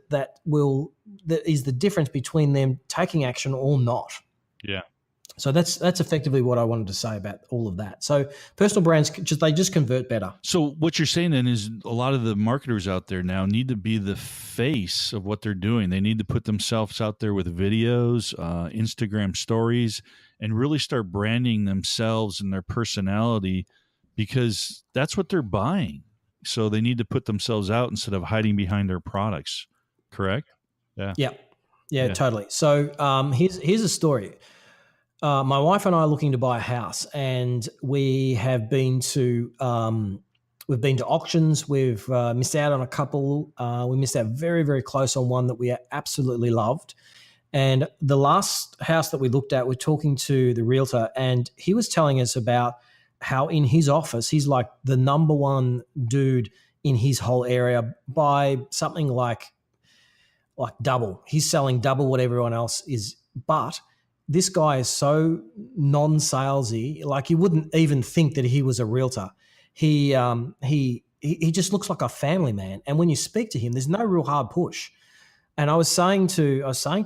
is the difference between them taking action or not.
Yeah.
So that's effectively what I wanted to say about all of that. So personal brands just convert better.
So what you're saying then is a lot of the marketers out there now need to be the face of what they're doing. They need to put themselves out there with videos, Instagram stories, and really start branding themselves and their personality, because that's what they're buying. So they need to put themselves out instead of hiding behind their products. Correct?
Yeah, totally. So here's a story. My wife and I are looking to buy a house, and we have been to auctions. We've missed out on a couple. We missed out very, very close on one that we absolutely loved. And the last house that we looked at, we're talking to the realtor, and he was telling us about how in his office, he's like the number one dude in his whole area by something like double. He's selling double what everyone else is but this guy is so non-salesy, like you wouldn't even think that he was a realtor. He just looks like a family man, and when you speak to him, there's no real hard push. And I was saying to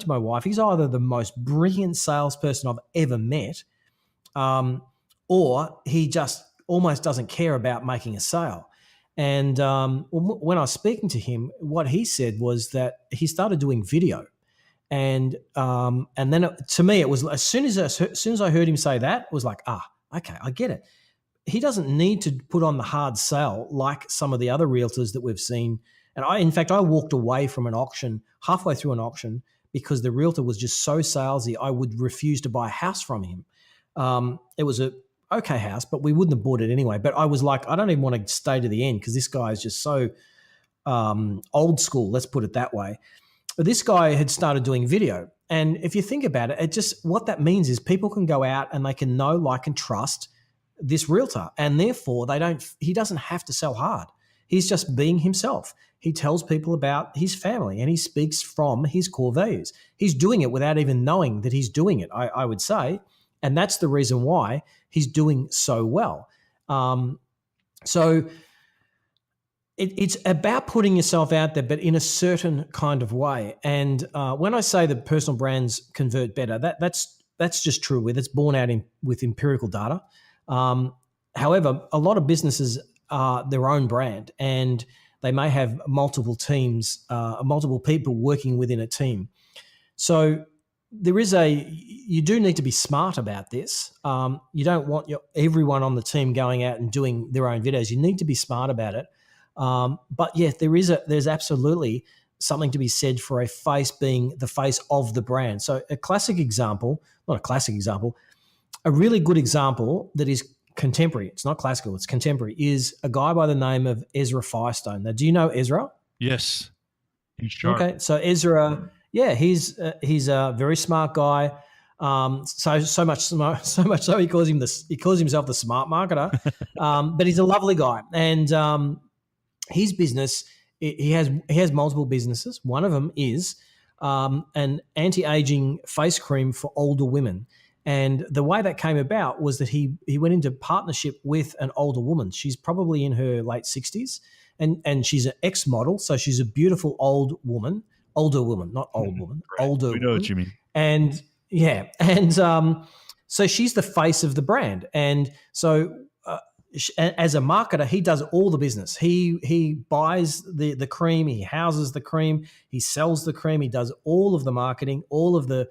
my wife, he's either the most brilliant salesperson I've ever met, um, or he just almost doesn't care about making a sale. And when I was speaking to him, what he said was that he started doing video, and then to me it was as soon as I heard him say that, it was like, okay, I get it. He doesn't need to put on the hard sell like some of the other realtors that we've seen. And in fact, I walked away from an auction halfway through an auction because the realtor was just so salesy. I would refuse to buy a house from him. It was a okay house, but we wouldn't have bought it anyway. But I was like, I don't even want to stay to the end because this guy is just so old school. Let's put it that way. But this guy had started doing video. And if you think about it, what that means is people can go out and they can know, like, and trust this realtor. And therefore he doesn't have to sell hard. He's just being himself. He tells people about his family and he speaks from his core values. He's doing it without even knowing that he's doing it, I would say. And that's the reason why he's doing so well. So it's about putting yourself out there, but in a certain kind of way. And when I say that personal brands convert better, that's just true. It's borne out with empirical data. However, a lot of businesses are their own brand, and they may have multiple teams, multiple people working within a team. So you do need to be smart about this. You don't want everyone on the team going out and doing their own videos. You need to be smart about it. But yeah, there's absolutely something to be said for a face being the face of the brand. So a really good example that is contemporary, it's not classical, it's contemporary, is a guy by the name of Ezra Firestone. Now, do you know Ezra?
Yes. He's sharp.
Okay, so Ezra, yeah, he's a very smart guy. So much so he calls himself the smart marketer. But he's a lovely guy, and his business, he has multiple businesses. One of them is an anti-aging face cream for older women. And the way that came about was that he went into partnership with an older woman. She's probably in her late 60s, and she's an ex-model, so she's a beautiful older woman, not old woman,
right.
Older
we know
woman.
What you mean.
And yeah, and so she's the face of the brand. And so as a marketer, he does all the business. He buys the cream, he houses the cream, he sells the cream, he does all of the marketing, all of the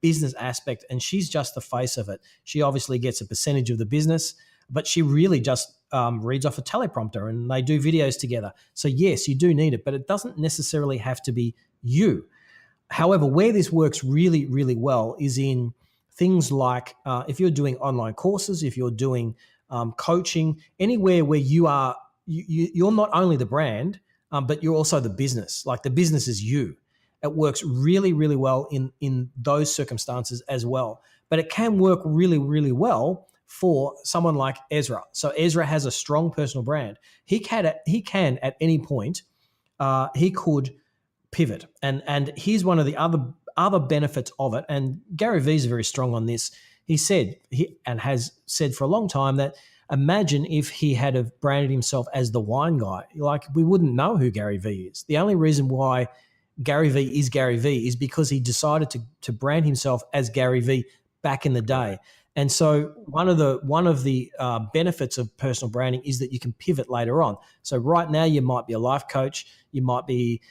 business aspect, and she's just the face of it. She obviously gets a percentage of the business, but she really just reads off a teleprompter, and they do videos together. So yes, you do need it, but it doesn't necessarily have to be you. However, where this works really, really well is in things like if you're doing online courses, if you're doing coaching, anywhere where you're not only the brand, but you're also the business. Like the business is you. It works really, really well in those circumstances as well. But it can work really, really well for someone like Ezra. So Ezra has a strong personal brand. He can at any point, he could pivot. And here's one of the other benefits of it. And Gary Vee is very strong on this. He has said for a long time that imagine if he had have branded himself as the wine guy. Like, we wouldn't know who Gary Vee is. The only reason why Gary Vee is because he decided to brand himself as Gary Vee back in the day. And so one of the benefits of personal branding is that you can pivot later on. So right now you might be a life coach, you might be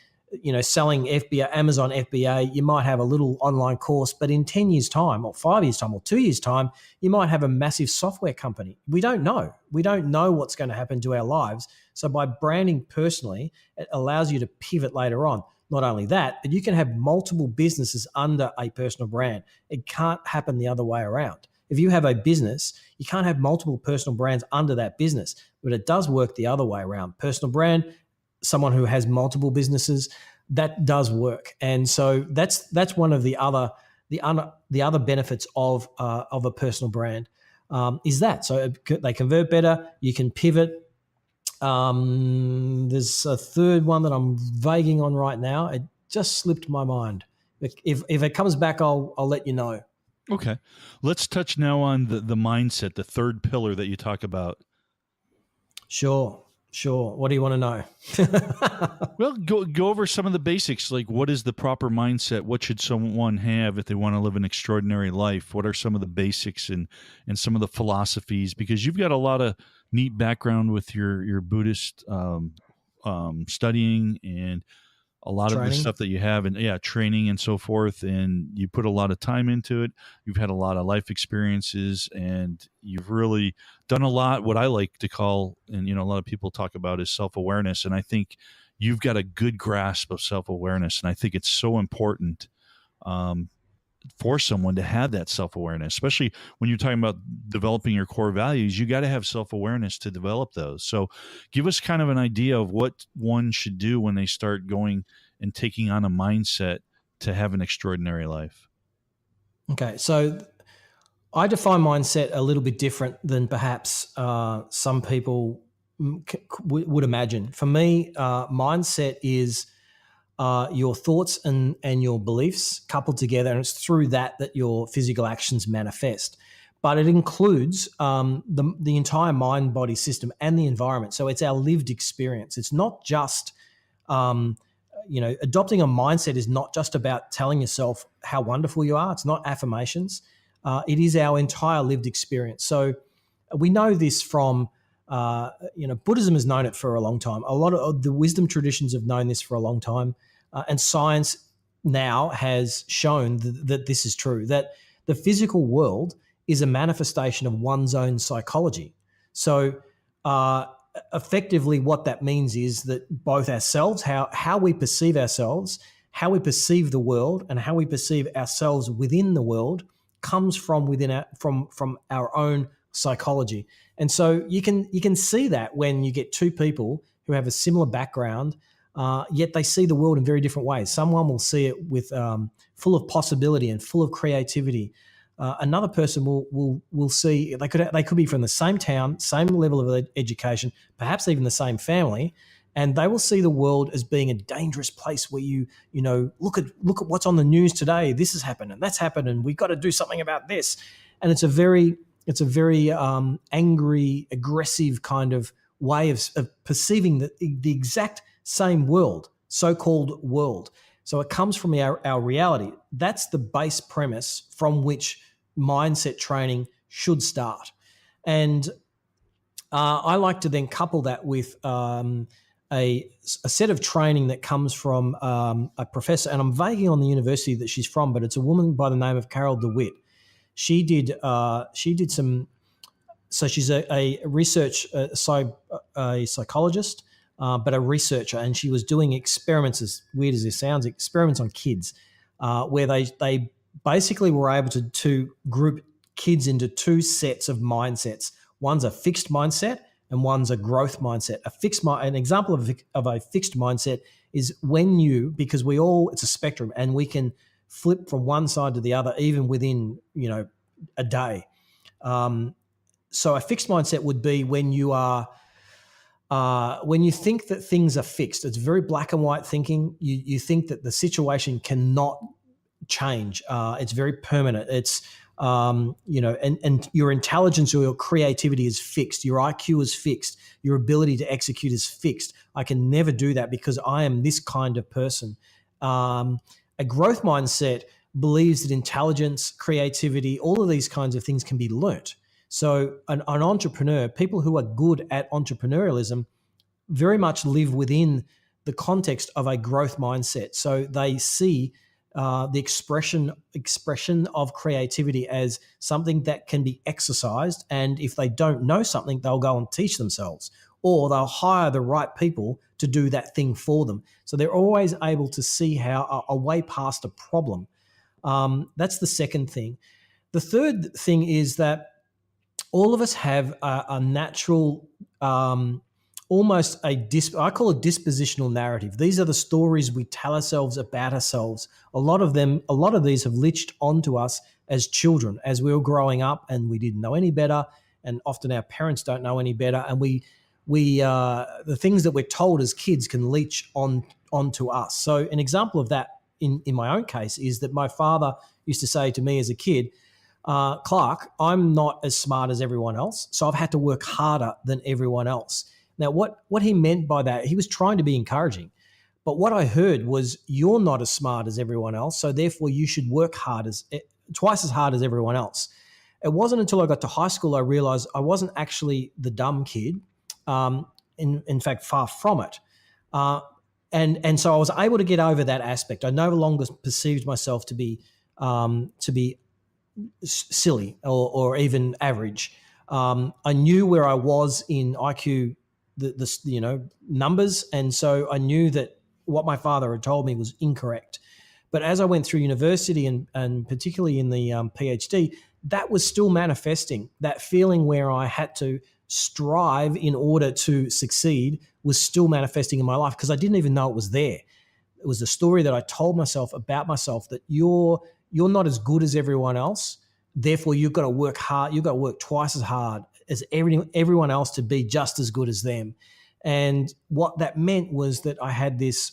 selling FBA, Amazon FBA, you might have a little online course, but in 10 years' time or 5 years' time or 2 years' time, you might have a massive software company. We don't know. We don't know what's going to happen to our lives. So by branding personally, it allows you to pivot later on. Not only that, but you can have multiple businesses under a personal brand. It can't happen the other way around. If you have a business, you can't have multiple personal brands under that business, but it does work the other way around. Personal brand, someone who has multiple businesses, that does work. And so that's one of the other benefits of a personal brand is that. So they convert better. You can pivot. There's a third one that I'm vaguing on right now. It just slipped my mind. If it comes back, I'll let you know.
Okay. Let's touch now on the mindset, the third pillar that you talk about.
Sure. What do you want to know?
Well, go over some of the basics, like what is the proper mindset? What should someone have if they want to live an extraordinary life? What are some of the basics and some of the philosophies? Because you've got a lot of neat background with your Buddhist studying and a lot of the
Training.
stuff that you have, and training and so forth, and you put a lot of time into it. You've had a lot of life experiences, and you've really done a lot, what I like to call, and a lot of people talk about, is self-awareness. And I think you've got a good grasp of self-awareness, and I think it's so important for someone to have that self-awareness, especially when you're talking about developing your core values. You got to have self-awareness to develop those. So give us kind of an idea of what one should do when they start going and taking on a mindset to have an extraordinary life.
Okay, so I define mindset a little bit different than perhaps some people would imagine. For me, mindset is your thoughts and your beliefs coupled together, and it's through that your physical actions manifest. But it includes the entire mind body system and the environment. So it's our lived experience. It's not just adopting a mindset is not just about telling yourself how wonderful you are. It's not affirmations. It is our entire lived experience. So we know this from Buddhism has known it for a long time. A lot of the wisdom traditions have known this for a long time. And science now has shown that this is true, that the physical world is a manifestation of one's own psychology. So effectively what that means is that both ourselves, how we perceive ourselves, how we perceive the world, and how we perceive ourselves within the world comes from within from our own psychology. And so you can see that when you get two people who have a similar background, yet they see the world in very different ways. Someone will see it with full of possibility and full of creativity. Another person will see they could be from the same town, same level of education, perhaps even the same family, and they will see the world as being a dangerous place where you look at what's on the news today. This has happened and that's happened, and we've got to do something about this. And it's a very angry, aggressive kind of way of perceiving the exact same world, so-called world. So it comes from our reality. That's the base premise from which mindset training should start. And I like to then couple that with a set of training that comes from a professor, and I'm vaguely on the university that she's from, but it's a woman by the name of Carol DeWitt. She did some. So she's a research a psychologist, but a researcher, and she was doing experiments, as weird as this sounds, experiments on kids, where they basically were able to group kids into two sets of mindsets. One's a fixed mindset and one's a growth mindset. An example of a fixed mindset is when because it's a spectrum, and we can flip from one side to the other even within a day. So a fixed mindset would be when you are when you think that things are fixed. It's very black and white thinking. You think that the situation cannot change. It's very permanent. It's and your intelligence or your creativity is fixed. Your IQ is fixed. Your ability to execute is fixed. I can never do that because I am this kind of person. A growth mindset believes that intelligence, creativity, all of these kinds of things can be learnt. So an entrepreneur, people who are good at entrepreneurialism, very much live within the context of a growth mindset. So they see the expression of creativity as something that can be exercised, and if they don't know something, they'll go and teach themselves, or they'll hire the right people to do that thing for them. So they're always able to see how a way past a problem. That's the second thing. The third thing is that all of us have a natural, almost I call it dispositional narrative. These are the stories we tell ourselves about ourselves. A lot of these have latched onto us as children, as we were growing up, and we didn't know any better. And often our parents don't know any better, and the things that we're told as kids can leach onto us. So an example of that in my own case is that my father used to say to me as a kid, Clarke, I'm not as smart as everyone else, so I've had to work harder than everyone else. Now, what he meant by that, he was trying to be encouraging. But what I heard was, you're not as smart as everyone else, so therefore you should work twice as hard as everyone else. It wasn't until I got to high school I realized I wasn't actually the dumb kid. In fact, far from it. And so I was able to get over that aspect. I no longer perceived myself to be silly or even average. I knew where I was in IQ, the numbers, and so I knew that what my father had told me was incorrect. But as I went through university and particularly in the PhD, that was still manifesting. That feeling where I had to strive in order to succeed was still manifesting in my life because I didn't even know it was there. It was a story that I told myself about myself, that you're not as good as everyone else. Therefore, you've got to work hard. You've got to work twice as hard as everyone else to be just as good as them. And what that meant was that I had this,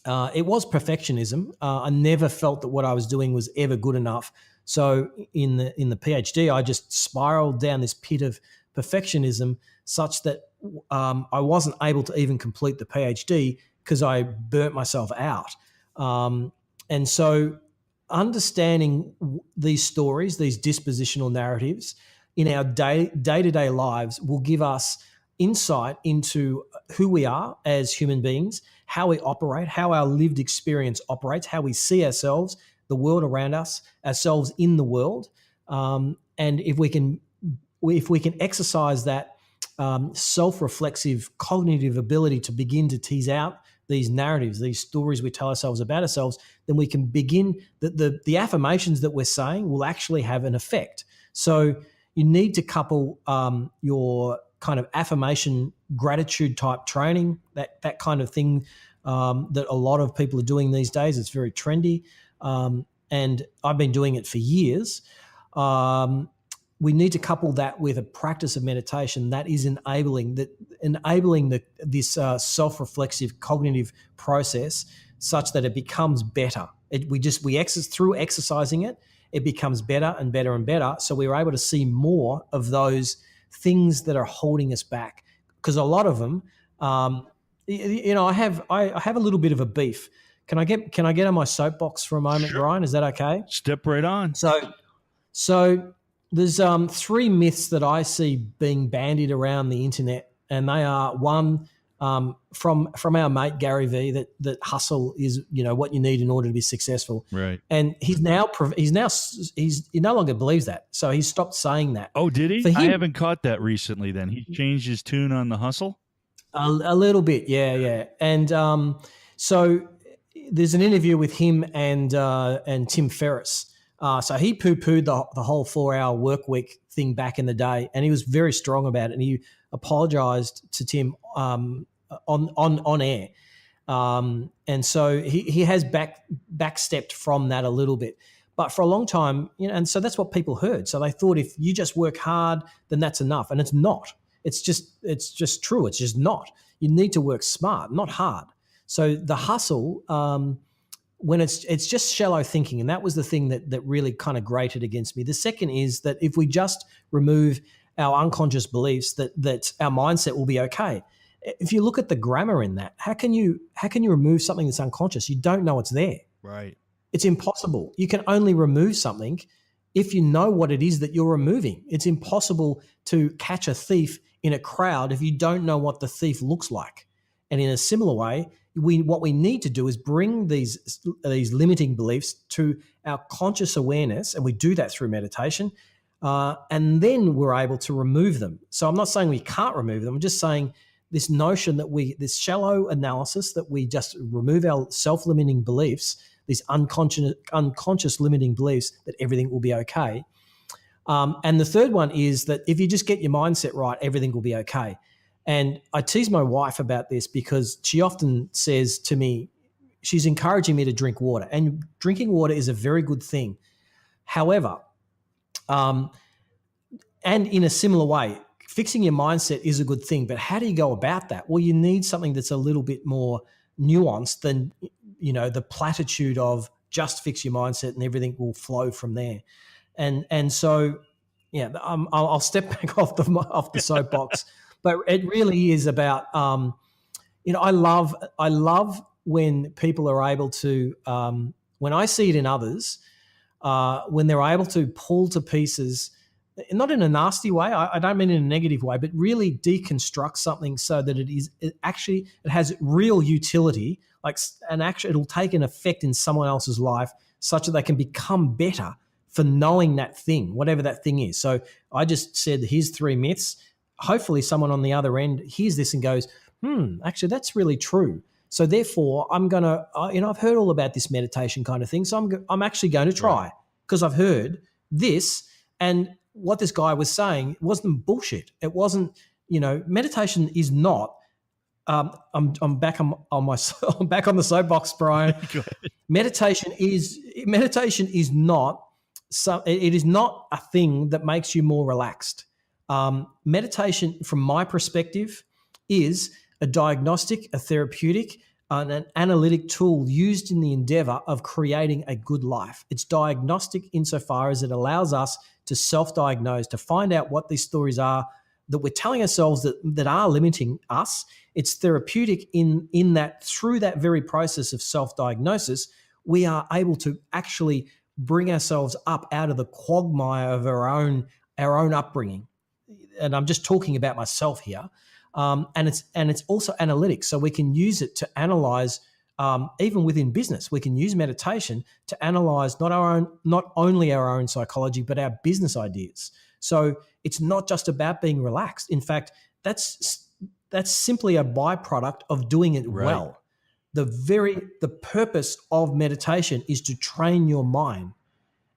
it was perfectionism. I never felt that what I was doing was ever good enough. So in the PhD, I just spiraled down this pit of perfectionism such that I wasn't able to even complete the PhD because I burnt myself out. And so understanding these stories, these dispositional narratives in our day-to-day lives will give us insight into who we are as human beings, how we operate, how our lived experience operates, how we see ourselves, the world around us, ourselves in the world. And if we can exercise that self-reflexive cognitive ability to begin to tease out these narratives, these stories we tell ourselves about ourselves, then we can begin the affirmations that we're saying will actually have an effect. So you need to couple your kind of affirmation gratitude type training, that kind of thing that a lot of people are doing these days. It's very trendy. And I've been doing it for years. We need to couple that with a practice of meditation that is enabling this self-reflexive cognitive process such that it becomes better. Through exercising it, it becomes better and better and better. So we're able to see more of those things that are holding us back. Because a lot of them, I have a little bit of a beef. Can I get on my soapbox for a moment,
Sure.
Brian? Is that okay?
Step right on.
So there's 3 myths that I see being bandied around the internet, and they are: one, from our mate Gary Vee, that hustle is what you need in order to be successful.
Right.
And he no longer believes that, so he's stopped saying that.
Oh, did he?
For him,
I haven't caught that recently. Then he changed his tune on the hustle.
A little bit, yeah. And so there's an interview with him and Tim Ferriss. So he poo-pooed the whole 4-hour work week thing back in the day, and he was very strong about it. And he apologized to Tim on air. And so he has backstepped from that a little bit. But for a long time, and so that's what people heard. So they thought if you just work hard, then that's enough. And it's not. It's just true. It's just not. You need to work smart, not hard. So the hustle, when it's just shallow thinking, and that was the thing that really kind of grated against me. The second is that if we just remove our unconscious beliefs, that our mindset will be okay. If you look at the grammar in that, how can you remove something that's unconscious? You don't know it's there.
Right.
It's impossible. You can only remove something if you know what it is that you're removing. It's impossible to catch a thief in a crowd if you don't know what the thief looks like. And in a similar way, what we need to do is bring these limiting beliefs to our conscious awareness, and we do that through meditation, and then we're able to remove them. So I'm not saying we can't remove them. I'm just saying this notion that this shallow analysis, that we just remove our self-limiting beliefs, these unconscious limiting beliefs, that everything will be okay. And the third one is that if you just get your mindset right, everything will be okay. And I tease my wife about this because she often says to me, she's encouraging me to drink water, and drinking water is a very good thing. However, and in a similar way, fixing your mindset is a good thing, but how do you go about that? Well, you need something that's a little bit more nuanced than the platitude of just fix your mindset and everything will flow from there. And so, yeah, I'll step back off the soapbox, but it really is about, I love when people are able to, when I see it in others, when they're able to pull to pieces, not in a nasty way, I don't mean in a negative way, but really deconstruct something so that it has real utility, it'll take an effect in someone else's life such that they can become better for knowing that thing, whatever that thing is. So I just said, here's 3 myths. Hopefully someone on the other end hears this and goes, actually, that's really true. So therefore, I'm going to, I've heard all about this meditation kind of thing. So I'm actually going to try because I've heard this. And what this guy was saying wasn't bullshit. It wasn't, meditation is not, I'm back on my, I'm back on the soapbox, Brian. Meditation is not, it is not a thing that makes you more relaxed. Meditation, from my perspective, is a diagnostic, a therapeutic, and an analytic tool used in the endeavor of creating a good life. It's diagnostic insofar as it allows us to self-diagnose, to find out what these stories are that we're telling ourselves that are limiting us. It's therapeutic in that through that very process of self-diagnosis, we are able to actually bring ourselves up out of the quagmire of our own upbringing. And I'm just talking about myself here. And it's also analytic. So we can use it to analyze, even within business, we can use meditation to analyze not only our own psychology, but our business ideas. So it's not just about being relaxed. In fact, that's simply a byproduct of doing it well. The purpose of meditation is to train your mind.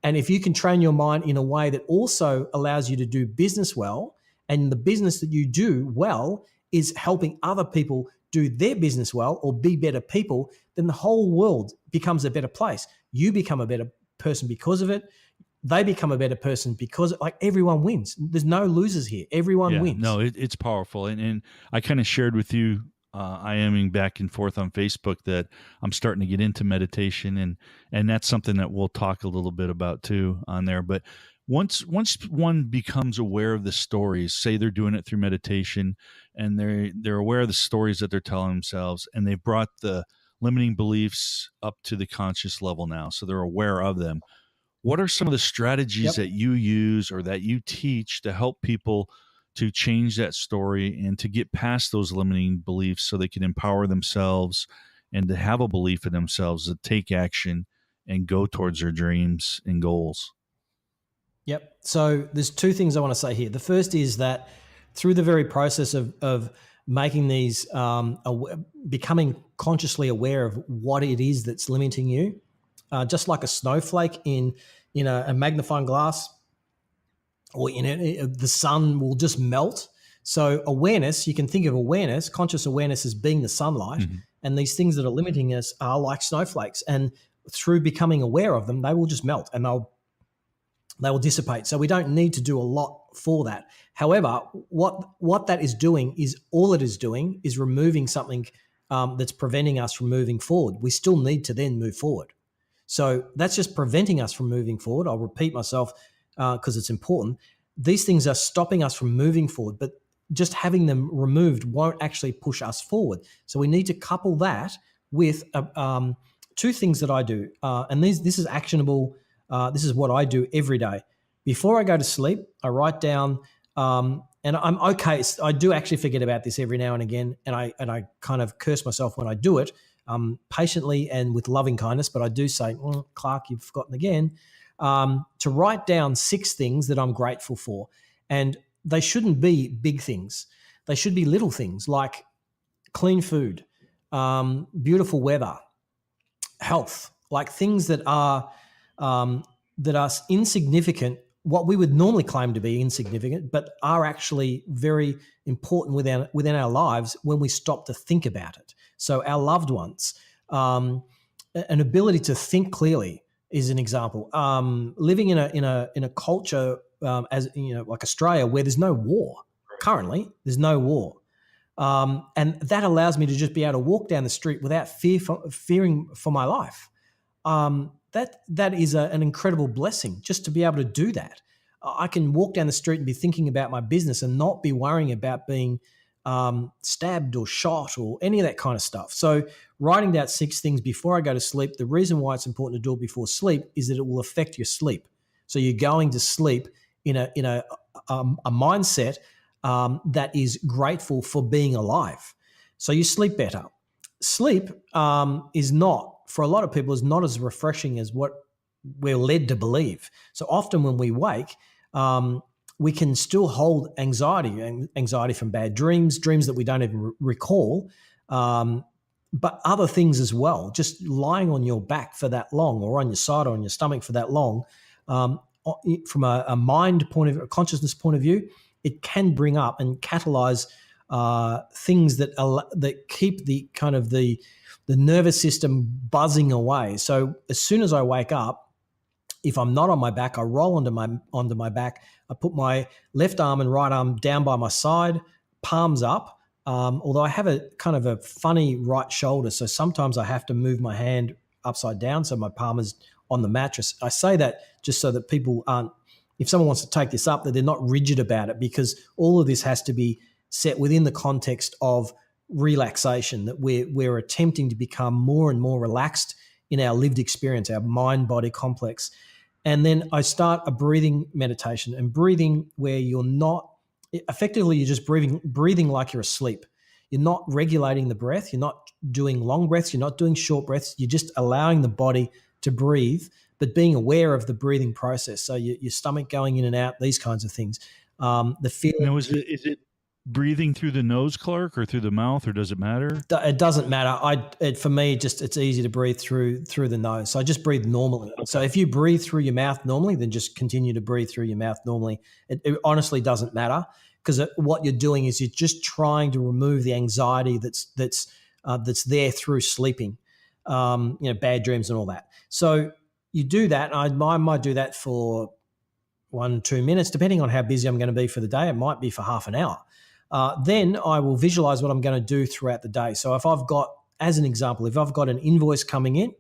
And if you can train your mind in a way that also allows you to do business well, and the business that you do well is helping other people do their business well or be better people, then the whole world becomes a better place. You become a better person because of it. They become a better person because everyone wins. There's no losers here. Everyone wins.
No, it's powerful. And I kind of shared with you, IMing back and forth on Facebook, that I'm starting to get into meditation, and that's something that we'll talk a little bit about too on there. But once one becomes aware of the stories, say they're doing it through meditation, and they're aware of the stories that they're telling themselves, and they've brought the limiting beliefs up to the conscious level now, so they're aware of them. What are some of the strategies that you use or that you teach to help people to change that story and to get past those limiting beliefs so they can empower themselves and to have a belief in themselves, to take action and go towards their dreams and goals?
Yep. So there's 2 things I want to say here. The first is that through the very process of making these, becoming consciously aware of what it is that's limiting you, just like a snowflake in a magnifying glass, or the sun will just melt. So awareness, you can think of awareness, conscious awareness, as being the sunlight, and these things that are limiting us are like snowflakes. And through becoming aware of them, they will just melt and they will dissipate. So we don't need to do a lot for that. However, what that is doing is, all it is doing is removing something that's preventing us from moving forward. We still need to then move forward. So that's just preventing us from moving forward. I'll repeat myself because it's important. These things are stopping us from moving forward, but just having them removed won't actually push us forward. So we need to couple that with 2 things that I do. And this is actionable. This is what I do every day. Before I go to sleep, I write down, and I'm okay. I do actually forget about this every now and again, and I kind of curse myself when I do it, patiently and with loving kindness. But I do say, Clarke, you've forgotten again, to write down 6 things that I'm grateful for. And they shouldn't be big things. They should be little things like clean food, beautiful weather, health, like things that are insignificant, what we would normally claim to be insignificant, but are actually very important within our lives when we stop to think about it. So our loved ones, an ability to think clearly is an example. Living in a culture, as like Australia, where there's no war. Currently, there's no war. And that allows me to just be able to walk down the street without fearing for my life. That is an incredible blessing, just to be able to do that. I can walk down the street and be thinking about my business and not be worrying about being stabbed or shot or any of that kind of stuff. So writing down 6 things before I go to sleep, the reason why it's important to do it before sleep is that it will affect your sleep. So you're going to sleep in a mindset that is grateful for being alive. So you sleep better. Sleep is not, for a lot of people, is not as refreshing as what we're led to believe. So often when we wake, we can still hold anxiety from bad dreams that we don't even recall, but other things as well. Just lying on your back for that long, or on your side or on your stomach for that long, from a mind point of view, a consciousness point of view, it can bring up and catalyze things that keep the kind of the nervous system buzzing away. So as soon as I wake up, if I'm not on my back, I roll onto my back. I put my left arm and right arm down by my side, palms up. Although I have a kind of a funny right shoulder, so sometimes I have to move my hand upside down so my palm is on the mattress. I say that just so that people aren't, if someone wants to take this up, that they're not rigid about it, because all of this has to be set within the context of relaxation, that we're attempting to become more and more relaxed in our lived experience, our mind-body complex. And then I start a breathing meditation, and breathing where you're not, effectively you're just breathing like you're asleep. You're not regulating the breath. You're not doing long breaths. You're not doing short breaths. You're just allowing the body to breathe, but being aware of the breathing process. So your stomach going in and out, these kinds of things. The feeling.
Now, is it breathing through the nose, Clarke, or through the mouth, or does it matter?
It doesn't matter. For me, it's easy to breathe through the nose. So I just breathe normally. Okay. So if you breathe through your mouth normally, then just continue to breathe through your mouth normally. It honestly doesn't matter, because what you're doing is you're just trying to remove the anxiety that's there through sleeping, bad dreams and all that. So you do that. I might do that for 1-2 minutes, depending on how busy I'm going to be for the day. It might be for half an hour. Then I will visualize what I'm going to do throughout the day. So if I've got, as an example, if I've got an invoice coming in,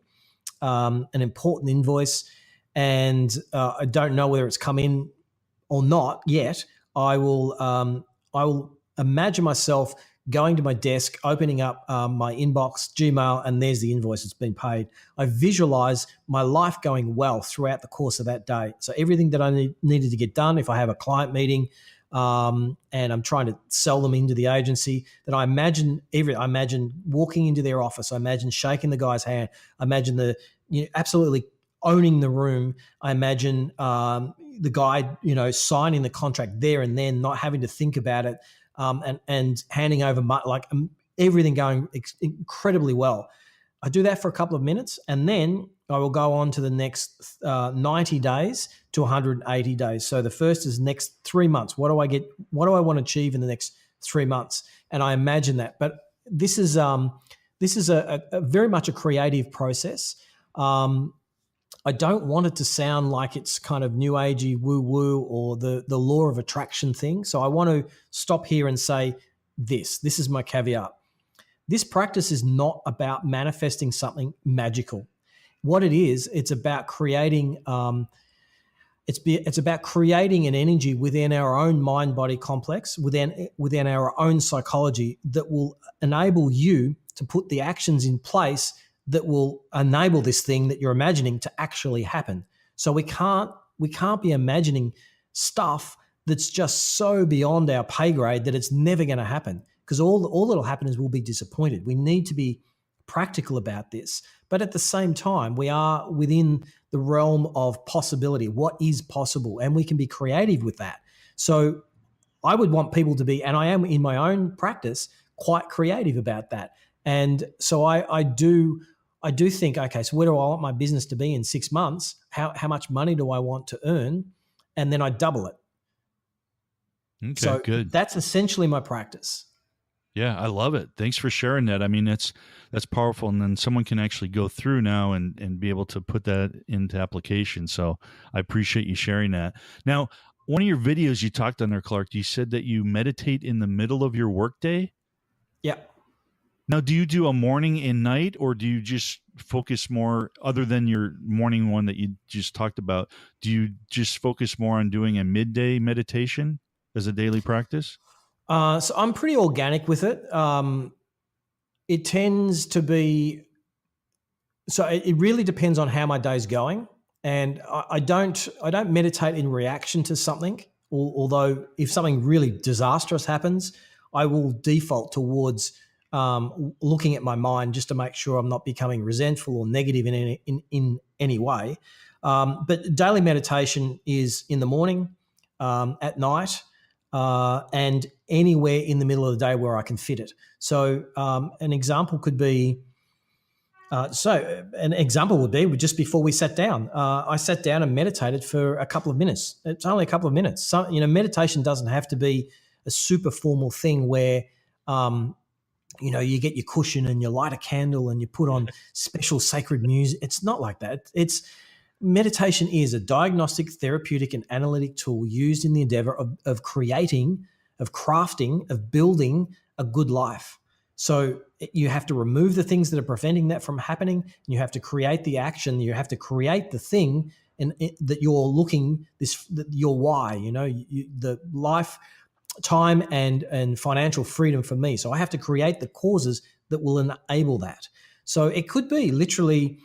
an important invoice, and I don't know whether it's come in or not yet, I will imagine myself going to my desk, opening up my inbox, Gmail, and there's the invoice that's been paid. I visualize my life going well throughout the course of that day. So everything that I needed to get done, if I have a client meeting, and I'm trying to sell them into the agency, that I imagine walking into their office. I imagine shaking the guy's hand. I imagine absolutely owning the room. I imagine the guy, signing the contract there and then, not having to think about it, and handing over everything going incredibly well. I do that for a couple of minutes, and then I will go on to the next 90 days to 180 days. So the first is next 3 months. What do I get? What do I want to achieve in the next 3 months? And I imagine that. But this is a very much a creative process. I don't want it to sound like it's kind of new agey woo-woo or the law of attraction thing. So I want to stop here and say this is my caveat. This practice is not about manifesting something magical. What it is, it's about creating it's about creating an energy within our own mind-body complex, within our own psychology, that will enable you to put the actions in place that will enable this thing that you're imagining to actually happen. So we can't be imagining stuff that's just so beyond our pay grade that it's never going to happen, because all that'll happen is we'll be disappointed. We need to be practical about this, but at the same time, we are within the realm of possibility. What is possible? And we can be creative with that. So I would want people to be, and I am in my own practice, quite creative about that. And so I do think, okay, so where do I want my business to be in 6 months? How much money do I want to earn? And then I double it.
Okay,
so
good.
That's essentially my practice.
Yeah, I love it. Thanks for sharing that. I mean, that's powerful. And then someone can actually go through now and be able to put that into application. So I appreciate you sharing that. Now, one of your videos you talked on there, Clarke, you said that you meditate in the middle of your workday.
Yeah.
Now, do you do a morning and night, or do you just focus more, other than your morning one that you just talked about, do you just focus more on doing a midday meditation as a daily practice?
So I'm pretty organic with it. It tends to be so it really depends on how my day's going, and I don't meditate in reaction to something. Although if something really disastrous happens, I will default towards looking at my mind just to make sure I'm not becoming resentful or negative in any way. But daily meditation is in the morning, at night, and anywhere in the middle of the day where I can fit it. So an example could be an example would be just before we sat down. I sat down and meditated for a couple of minutes. It's only a couple of minutes. So, meditation doesn't have to be a super formal thing where, you get your cushion and you light a candle and you put on special sacred music. It's not like that. It's meditation is a diagnostic, therapeutic, and analytic tool used in the endeavor of creating, of crafting, of building a good life. So you have to remove the things that are preventing that from happening. And you have to create the action. You have to create the thing that you're looking your why. The life, time, and financial freedom for me. So I have to create the causes that will enable that. So it could be literally,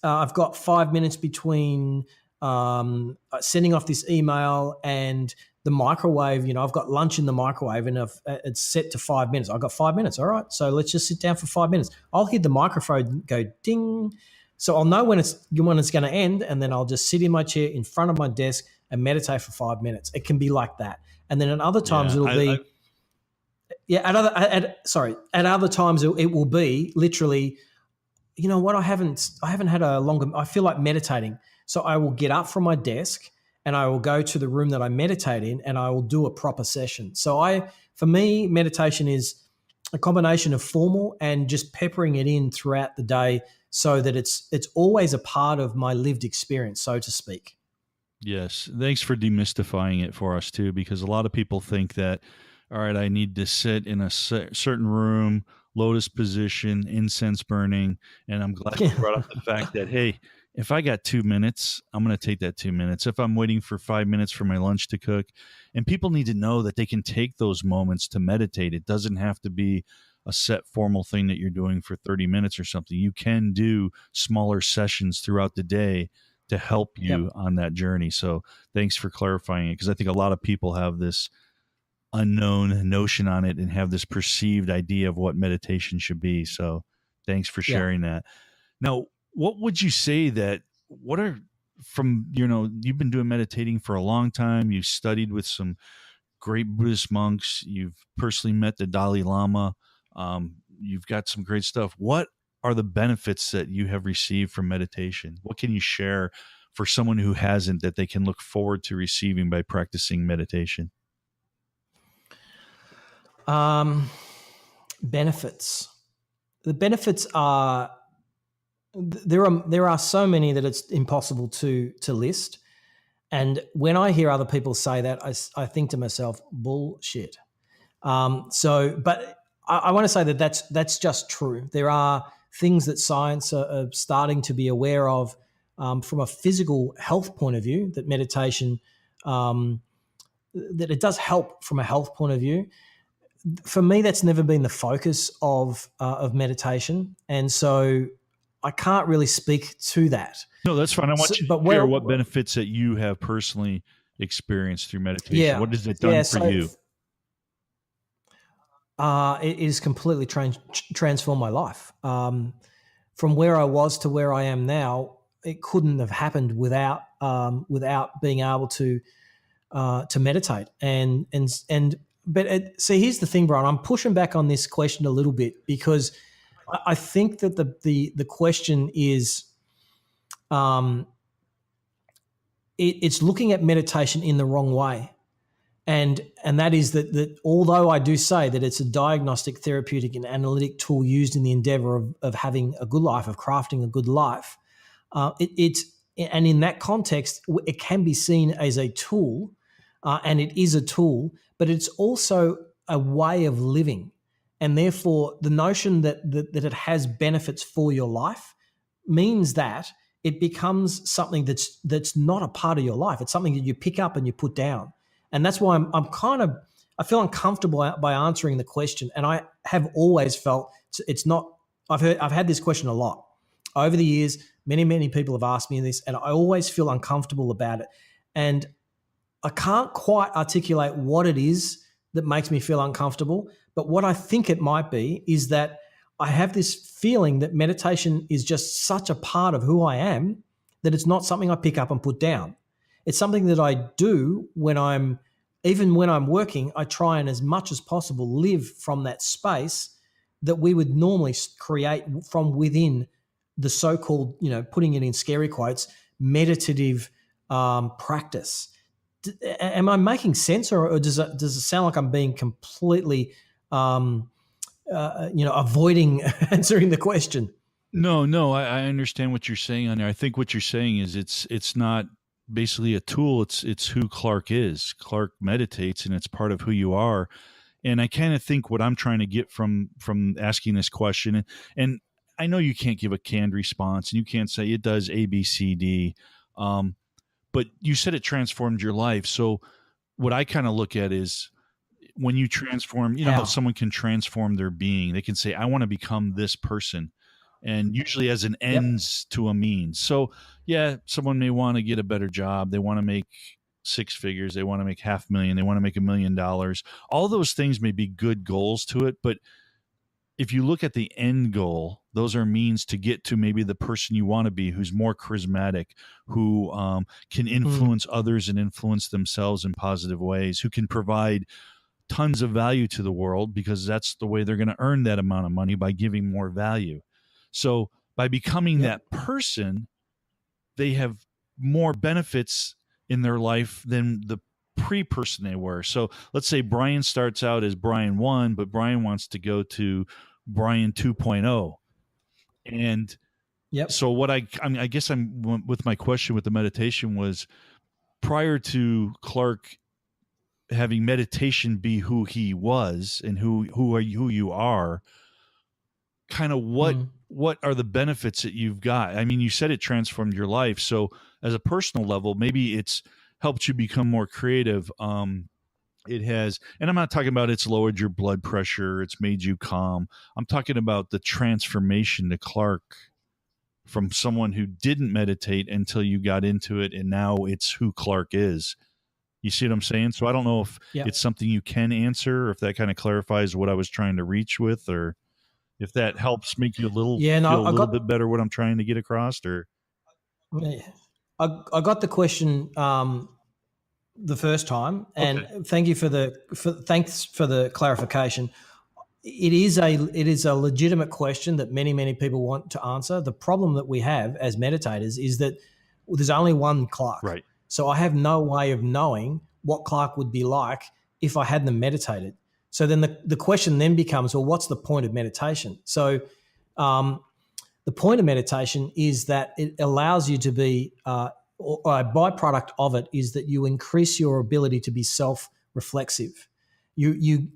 I've got 5 minutes between sending off this email and the microwave. I've got lunch in the microwave and it's set to 5 minutes. I've got 5 minutes. All right. So let's just sit down for 5 minutes. I'll hear the microphone go ding. So I'll know when it's going to end, and then I'll just sit in my chair in front of my desk and meditate for 5 minutes. It can be like that. And then at other times it'll be, at other times it will be literally, what, I haven't had a longer, I feel like meditating. So I will get up from my desk and I will go to the room that I meditate in and I will do a proper session. So for me, meditation is a combination of formal and just peppering it in throughout the day so that it's always a part of my lived experience, so to speak.
Yes. Thanks for demystifying it for us too, because a lot of people think that, all right, I need to sit in a certain room, lotus position, incense burning. And I'm glad you brought up the fact that, hey, if I got 2 minutes, I'm going to take that 2 minutes. If I'm waiting for 5 minutes for my lunch to cook, and people need to know that they can take those moments to meditate. It doesn't have to be a set formal thing that you're doing for 30 minutes or something. You can do smaller sessions throughout the day to help you on that journey. So thanks for clarifying it, because I think a lot of people have this unknown notion on it and have this perceived idea of what meditation should be. So thanks for sharing that. Now, what would you say you've been doing meditating for a long time. You've studied with some great Buddhist monks. You've personally met the Dalai Lama. You've got some great stuff. What are the benefits that you have received from meditation? What can you share for someone who hasn't, that they can look forward to receiving by practicing meditation?
Benefits. The benefits are, there are so many that it's impossible to list. And when I hear other people say that, I think to myself, bullshit. But I want to say that that's just true. There are things that science are starting to be aware of from a physical health point of view, that meditation, that it does help from a health point of view. For me, that's never been the focus of meditation. And so I can't really speak to that.
No, that's fine. I want you to share what benefits that you have personally experienced through meditation. Yeah. What has it done for you?
It has completely transformed my life. From where I was to where I am now, it couldn't have happened without being able to meditate. See, here's the thing, Brian. I'm pushing back on this question a little bit, because I think that the question is, it's looking at meditation in the wrong way. And that is that although I do say that it's a diagnostic, therapeutic, and analytic tool used in the endeavor of having a good life, of crafting a good life, and in that context, it can be seen as a tool, and it is a tool, but it's also a way of living. and therefore the notion that it has benefits for your life means that it becomes something that's not a part of your life. It's something that you pick up and you put down, and that's why I feel uncomfortable by answering the question. And I have always felt it's not. I've had this question a lot over the years. Many people have asked me this, and I always feel uncomfortable about it. And I can't quite articulate what it is that makes me feel uncomfortable. But what I think it might be is that I have this feeling that meditation is just such a part of who I am that it's not something I pick up and put down. It's something that I do even when I'm working, I try and as much as possible live from that space that we would normally create from within the so-called, putting it in scary quotes, meditative practice. Am I making sense, or does it sound like I'm being completely, avoiding answering the question?
No, I understand what you're saying on there. I think what you're saying is it's not basically a tool. It's who Clarke is. Clarke meditates, and it's part of who you are. And I kind of think what I'm trying to get from asking this question, and I know you can't give a canned response, and you can't say it does A, B, C, D, but you said it transformed your life. So what I kind of look at is when you transform, how
How?
someone can transform their being. They can say, I want to become this person. And usually as an
Yep.
ends to a means. So yeah, someone may want to get a better job. They want to make six figures. They want to make $500,000. They want to make $1,000,000. All those things may be good goals to it. But if you look at the end goal, those are means to get to maybe the person you want to be, who's more charismatic, who can influence others and influence themselves in positive ways, who can provide tons of value to the world, because that's the way they're going to earn that amount of money, by giving more value. So by becoming
Yep.
that person, they have more benefits in their life than the pre-person they were. So let's say Brian starts out as Brian 1, but Brian wants to go to Brian 2.0. And
Yep.
so what I guess I'm with my question with the meditation was, prior to Clarke having meditation be who he was and who you are, kind of what are the benefits that you've got? I mean, you said it transformed your life. So as a personal level, maybe it's helped you become more creative. It has, and I'm not talking about it's lowered your blood pressure, it's made you calm. I'm talking about the transformation to Clarke from someone who didn't meditate until you got into it, and now it's who Clarke is. You see what I'm saying? So I don't know if
Yep.
it's something you can answer, or if that kind of clarifies what I was trying to reach with, or if that helps make you
Yeah.
feel
No,
a little bit better what I'm trying to get across. Or
I got the question the first time,
okay,
and thanks for the clarification. It is a legitimate question that many people want to answer. The problem that we have as meditators is that there's only one Clarke.
right?
So I have no way of knowing what Clarke would be like if I hadn't meditated. So then the question then becomes, well, what's the point of meditation? So the point of meditation is that it allows you to be, or a byproduct of it is that you increase your ability to be self-reflexive. You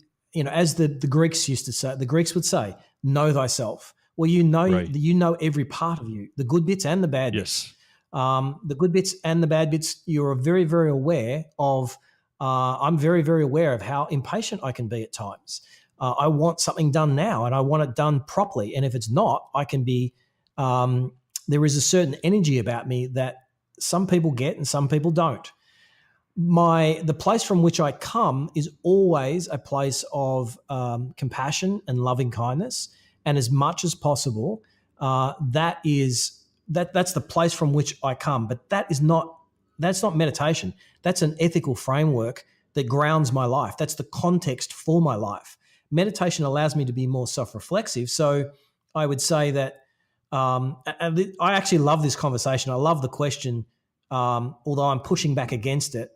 as the Greeks used to say, the Greeks would say, know thyself. Well,
Right.
you know every part of you, the good bits and the bad bits.
Yes.
The good bits and the bad bits, you're very, very aware of. I'm very, very aware of how impatient I can be at times. I want something done now, and I want it done properly. And if it's not, I can be. There is a certain energy about me that some people get and some people don't. The place from which I come is always a place of compassion and loving kindness, and as much as possible, that's the place from which I come. But that's not meditation. That's an ethical framework that grounds my life. That's the context for my life. Meditation allows me to be more self-reflexive. So I would say that and I actually love this conversation. I love the question, although I'm pushing back against it.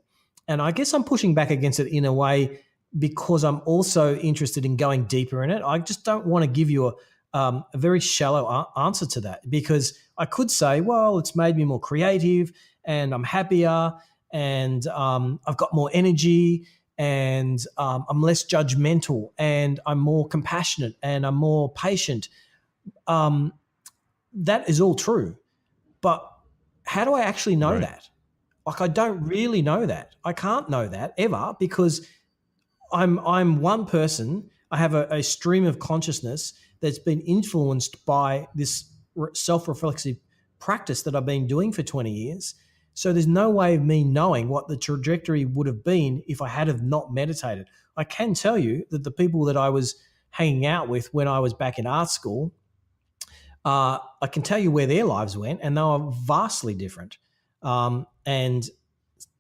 And I guess I'm pushing back against it in a way because I'm also interested in going deeper in it. I just don't want to give you a very shallow answer to that, because I could say, well, it's made me more creative and I'm happier and I've got more energy and I'm less judgmental, and I'm more compassionate, and I'm more patient. Um, that is all true. But how do I actually know
Right.
that? Like, I don't really know that. I can't know that ever, because I'm one person. I have a stream of consciousness that's been influenced by this self-reflexive practice that I've been doing for 20 years. So there's no way of me knowing what the trajectory would have been if I had have not meditated. I can tell you that the people that I was hanging out with when I was back in art school, I can tell you where their lives went, and they were vastly different. And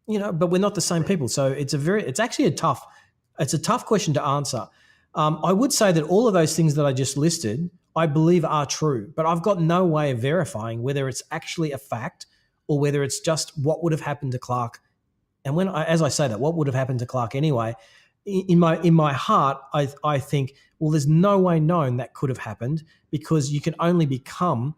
but we're not the same people. So it's actually it's a tough question to answer. I would say that all of those things that I just listed, I believe are true, but I've got no way of verifying whether it's actually a fact or whether it's just what would have happened to Clarke. And as I say that, what would have happened to Clarke anyway? In my heart, I think, well, there's no way known that could have happened, because you can only become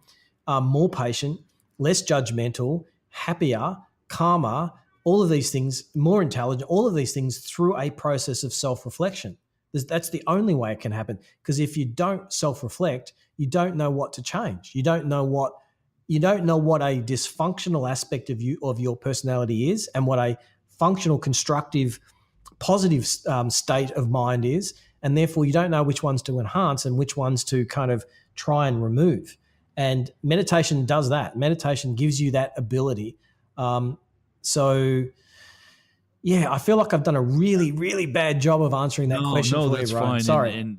more patient, less judgmental, happier, calmer, all of these things, more intelligent, all of these things through a process of self-reflection. That's the only way it can happen. Because if you don't self-reflect, you don't know what to change. You don't know what a dysfunctional aspect of your personality is, and what a functional, constructive, positive state of mind is, and therefore you don't know which ones to enhance and which ones to kind of try and remove. And meditation does that. Meditation gives you that ability. So, yeah, I feel like I've done a really, really bad job of answering that
No,
question
no,
for you,
that's
Brian.
fine.
Sorry.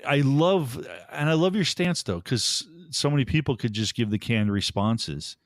I love your stance though, because so many people could just give the canned responses,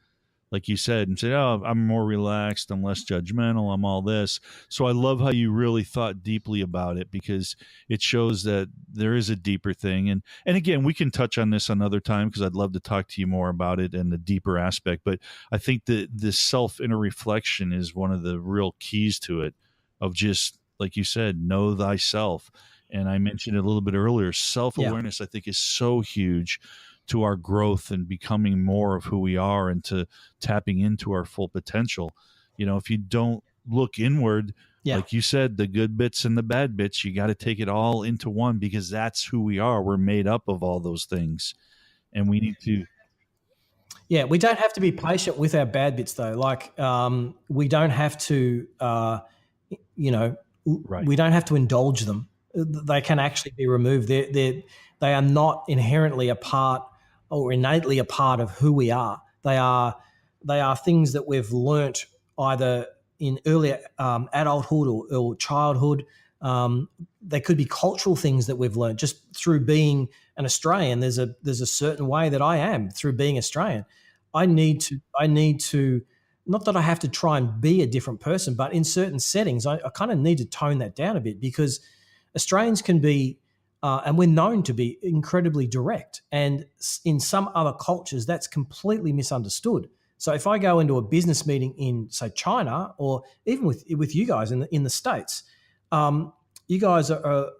like you said, and say, "Oh, I'm more relaxed, I'm less judgmental, I'm all this." So I love how you really thought deeply about it, because it shows that there is a deeper thing. And again, we can touch on this another time, because I'd love to talk to you more about it and the deeper aspect. But I think that this self inner reflection is one of the real keys to it, of just like you said, know thyself. And I mentioned it a little bit earlier. Self
Yeah.
awareness, I think, is so huge to our growth and becoming more of who we are, and to tapping into our full potential. If you don't look inward,
Yeah.
like you said, the good bits and the bad bits, you got to take it all into one, because that's who we are. We're made up of all those things, and we need to.
Yeah, we don't have to be patient with our bad bits, though. Like, we don't have to,
Right.
we don't have to indulge them. They can actually be removed. They are not inherently a part, or innately a part of who we are. They are things that we've learnt either in earlier adulthood or childhood. They could be cultural things that we've learned just through being an Australian. There's a certain way that I am through being Australian. I need to, not that I have to try and be a different person, but in certain settings, I kind of need to tone that down a bit, because Australians can be, and we're known to be, incredibly direct. And in some other cultures, that's completely misunderstood. So if I go into a business meeting in, say, China, or even with you guys in the States, you guys are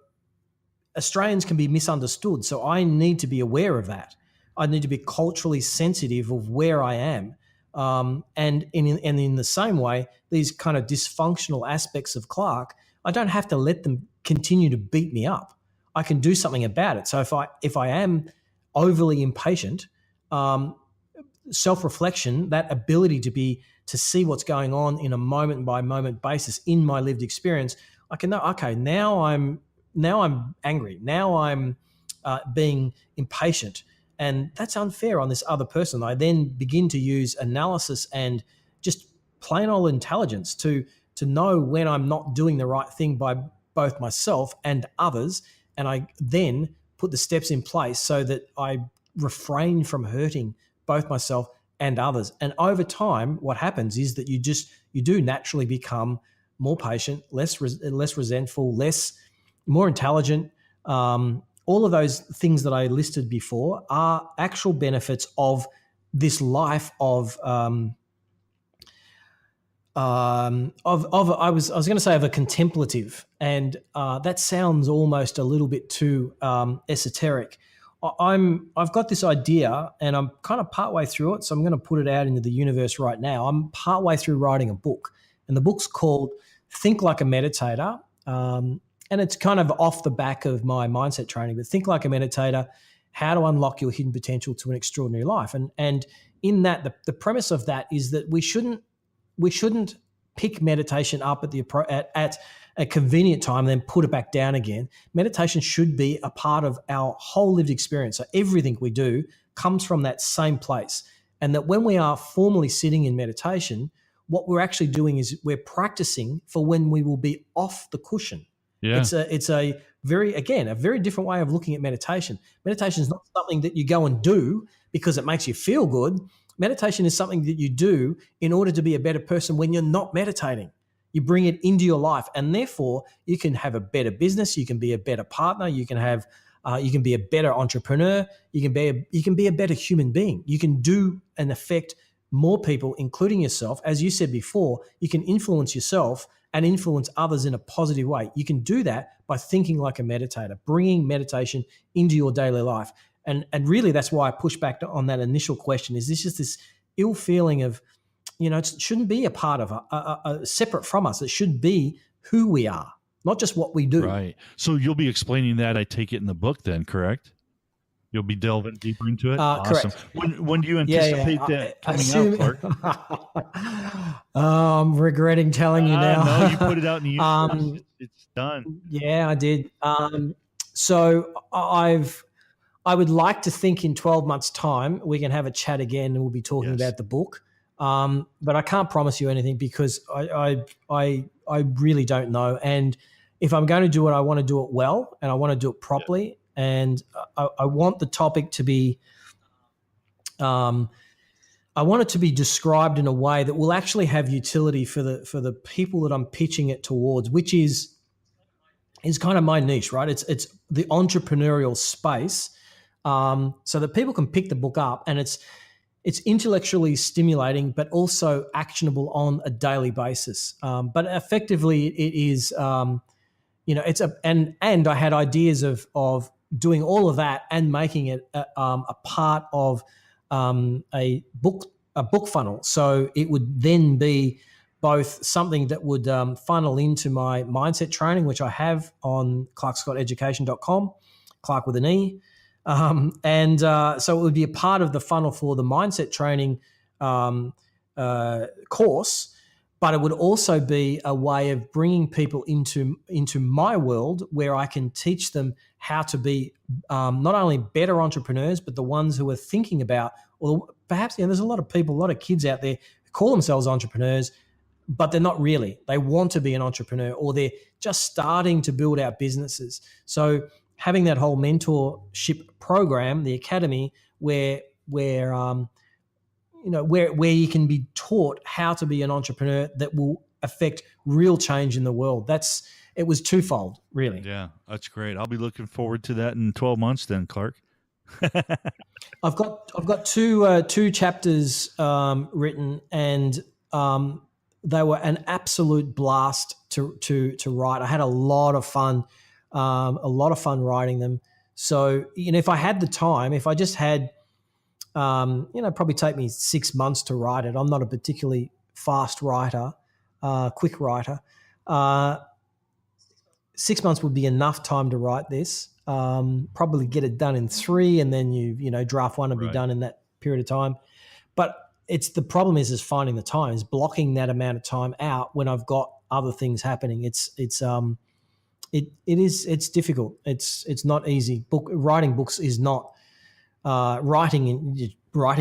Australians can be misunderstood. So I need to be aware of that. I need to be culturally sensitive of where I am. And in the same way, these kind of dysfunctional aspects of Clarke, I don't have to let them continue to beat me up. I can do something about it. So if I am overly impatient, self-reflection, that ability to see what's going on in a moment by moment basis in my lived experience, I can know, okay, now I'm angry. Now I'm being impatient, and that's unfair on this other person. I then begin to use analysis and just plain old intelligence to know when I'm not doing the right thing by both myself and others, and I then put the steps in place so that I refrain from hurting both myself and others. And over time, what happens is that you do naturally become more patient, less resentful, more intelligent. All of those things that I listed before are actual benefits of this life of I was going to say of a contemplative, and that sounds almost a little bit too esoteric. I've got this idea, and I'm kind of partway through it, so I'm going to put it out into the universe right now. I'm partway through writing a book, and the book's called "Think Like a Meditator," And it's kind of off the back of my mindset training, but think like a meditator, how to unlock your hidden potential to an extraordinary life. And in that, the premise of that is that we shouldn't pick meditation up at a convenient time and then put it back down again. Meditation should be a part of our whole lived experience. So everything we do comes from that same place. And that when we are formally sitting in meditation, what we're actually doing is we're practicing for when we will be off the cushion.
Yeah.
It's a very different way of looking at meditation. Meditation is not something that you go and do because it makes you feel good. Meditation is something that you do in order to be a better person when you're not meditating. You bring it into your life, and therefore you can have a better business. You can be a better partner. You can be a better entrepreneur. You can be a better human being. You can do and affect more people, including yourself. As you said before, you can influence yourself and influence others in a positive way. You can do that by thinking like a meditator, bringing meditation into your daily life. And really, that's why I push back on that initial question. Is this just this ill feeling of, it shouldn't be a part of a separate from us. It should be who we are, not just what we do.
Right. So you'll be explaining that, I take it, in the book then, correct? You'll be delving deeper into it? Awesome.
Correct.
When do you anticipate that coming out, Clarke?
I'm regretting telling you now.
No, you put it out in the universe. It's done.
Yeah, I did. So I would like to think in 12 months' time we can have a chat again and we'll be talking about the book. But I can't promise you anything because I really don't know. And if I'm going to do it, I want to do it well and I want to do it properly. Yeah. And I want the topic to be, I want it to be described in a way that will actually have utility for the people that I'm pitching it towards, which is kind of my niche, right? It's the entrepreneurial space, so that people can pick the book up and it's intellectually stimulating, but also actionable on a daily basis. But effectively, it is, it's and I had ideas of doing all of that and making it a part of a book funnel. So it would then be both something that would funnel into my mindset training, which I have on clarkscotteducation.com, Clarke with an E. So it would be a part of the funnel for the mindset training course, but it would also be a way of bringing people into my world where I can teach them how to be not only better entrepreneurs, but the ones who are thinking about, or perhaps there's a lot of people, a lot of kids out there who call themselves entrepreneurs, but they're not really. They want to be an entrepreneur or they're just starting to build out businesses. So having that whole mentorship program, the academy, where you can be taught how to be an entrepreneur that will affect real change in the world. It was twofold, really.
Yeah, that's great. I'll be looking forward to that in 12 months then, Clarke.
I've got two chapters written, and they were an absolute blast to write. I had a lot of fun writing them. So, if I had the time, if I just had, probably take me 6 months to write it. I'm not a particularly fast writer, quick writer. 6 months would be enough time to write this. Probably get it done in 3, and then draft 1 and be done in that period of time. But the problem is finding the time, is blocking that amount of time out when I've got other things happening. It's difficult. It's not easy. Writing books is not writing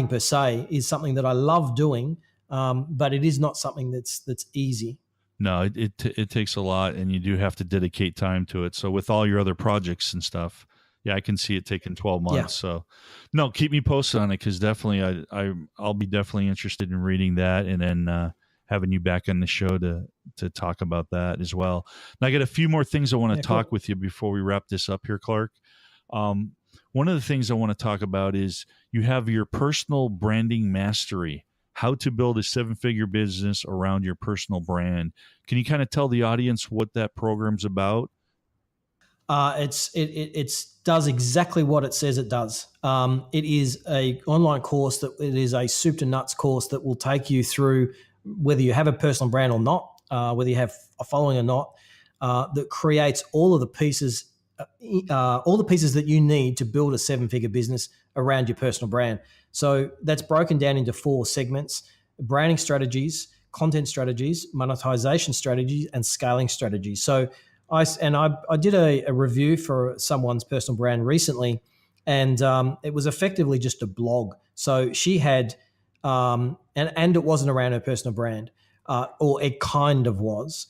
per se is something that I love doing, but it is not something that's easy.
No, it takes a lot, and you do have to dedicate time to it. So with all your other projects and stuff, yeah, I can see it taking 12 months. Yeah. So no, keep me posted on it, because definitely I'll be definitely interested in reading that, and then having you back on the show to talk about that as well. And I got a few more things I want to talk with you before we wrap this up here, Clarke. One of the things I want to talk about is you have your personal branding mastery, how to build a 7-figure business around your personal brand. Can you kind of tell the audience what that program's about?
It does exactly what it says it does. It is a online course it is a soup to nuts course that will take you through whether you have a personal brand or not, whether you have a following or not, that creates all the pieces that you need to build a seven-figure business around your personal brand. So that's broken down into 4 segments: branding strategies, content strategies, monetization strategies, and scaling strategies. So I did a review for someone's personal brand recently, and it was effectively just a blog. So she had, and it wasn't around her personal brand, or it kind of was.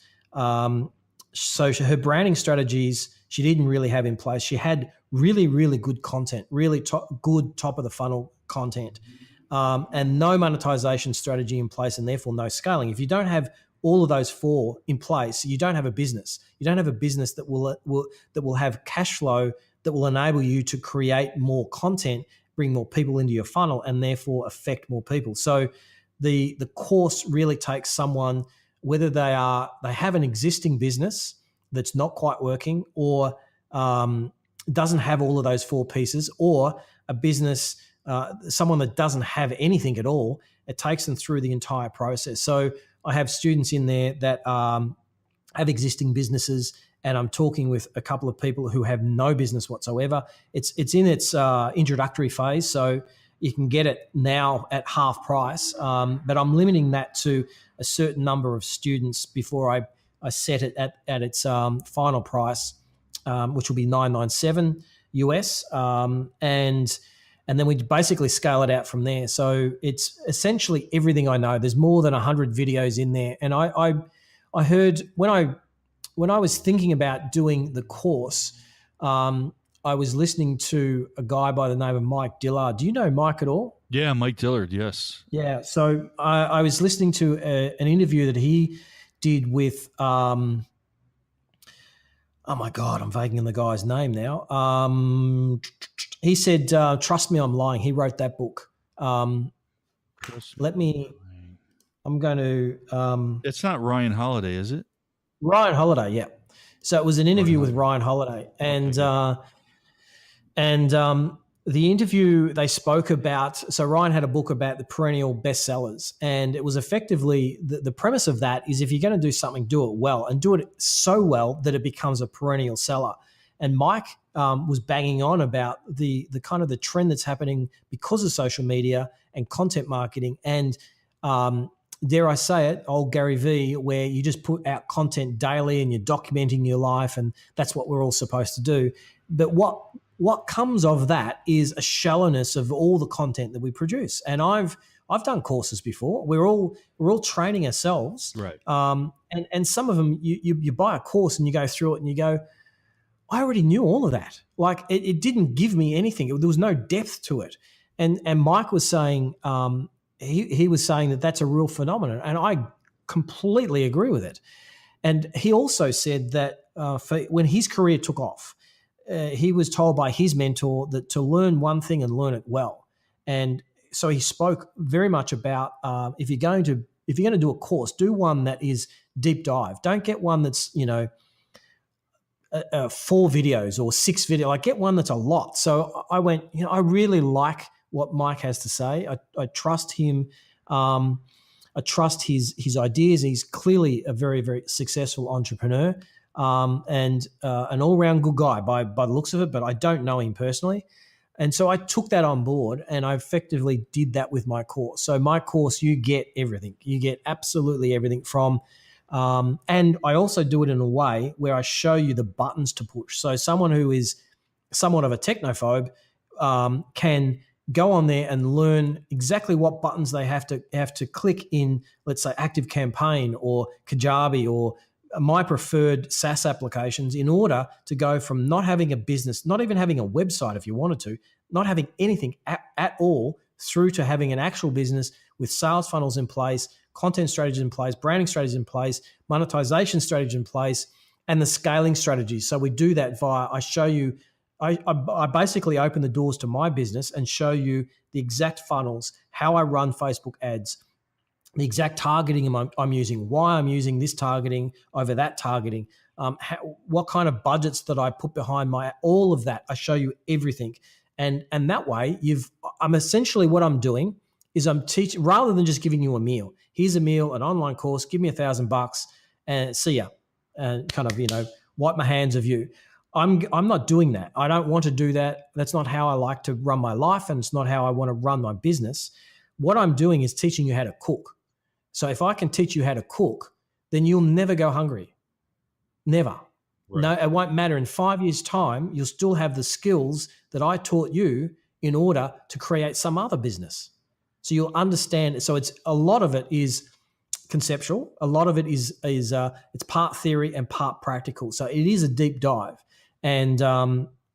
So her branding strategies she didn't really have in place. She had really, really good content, really good top of the funnel content, and no monetization strategy in place, and therefore no scaling. If you don't have all of those 4 in place, you don't have a business. You don't have a business that will have cash flow that will enable you to create more content, bring more people into your funnel, and therefore affect more people. So the course really takes someone, whether they have an existing business that's not quite working, or doesn't have all of those 4 pieces, or a business, someone that doesn't have anything at all. It takes them through the entire process. So I have students in there that have existing businesses, and I'm talking with a couple of people who have no business whatsoever. It's in its introductory phase, so you can get it now at half price, but I'm limiting that to a certain number of students before I set it at its final price, which will be $997 US, and then we basically scale it out from there. So it's essentially everything I know. There's more than 100 videos in there, and I heard when I was thinking about doing the course, I was listening to a guy by the name of Mike Dillard. Do you know Mike at all?
Yeah, Mike Dillard, yes.
Yeah. So I was listening to an interview that he did with, oh my God, I'm vaguing on the guy's name now. He said, "Trust me, I'm lying." He wrote that book. I'm going to.
It's not Ryan Holiday, is it?
Ryan Holiday, yeah. So it was an interview with Ryan Holiday, and the interview they spoke about. So Ryan had a book about the perennial bestsellers, and it was effectively the premise of that is if you're going to do something, do it well, and do it so well that it becomes a perennial seller. And Mike was banging on about the kind of the trend that's happening because of social media and content marketing, and dare I say it, old Gary V, where you just put out content daily and you're documenting your life, and that's what we're all supposed to do. But what comes of that is a shallowness of all the content that we produce. And I've done courses before. We're all training ourselves,
right?
And some of them you buy a course and you go through it and you go, I already knew all of that. Like it didn't give me anything. There was no depth to it. And Mike was saying he was saying that that's a real phenomenon, and I completely agree with it. And he also said that when his career took off, he was told by his mentor that to learn one thing and learn it well. And so he spoke very much about if you're going to do a course, do one that is deep dive. Don't get one that's 4 videos or 6 videos. Like get one that's a lot. So I went, I really like what Mike has to say. I trust him. I trust his ideas. He's clearly a very, very successful entrepreneur, and an all-round good guy by the looks of it, but I don't know him personally. And so I took that on board, and I effectively did that with my course. So my course, you get everything. You get absolutely everything from, and I also do it in a way where I show you the buttons to push. So someone who is somewhat of a technophobe can go on there and learn exactly what buttons they have to click in, let's say Active Campaign or Kajabi or my preferred SaaS applications, in order to go from not having a business, not even having a website if you wanted to, not having anything at all, through to having an actual business with sales funnels in place, content strategies in place, branding strategies in place, monetization strategies in place, and the scaling strategies. So we do that via, I show you, I basically open the doors to my business and show you the exact funnels, how I run Facebook ads, the exact targeting I'm using, why I'm using this targeting over that targeting, what kind of budgets that I put behind all of that. I show you everything. And that way I'm essentially, what I'm doing is I'm teaching, rather than just giving you a meal. Here's a meal, an online course, give me $1,000 and see ya. and kind of, wipe my hands of you. I'm not doing that. I don't want to do that. That's not how I like to run my life, and it's not how I want to run my business. What I'm doing is teaching you how to cook. So if I can teach you how to cook, then you'll never go hungry. Never. Right. No, it won't matter. In 5 years' time, you'll still have the skills that I taught you in order to create some other business. So you'll understand. So it's a lot of it is conceptual. A lot of it is it's part theory and part practical. So it is a deep dive. And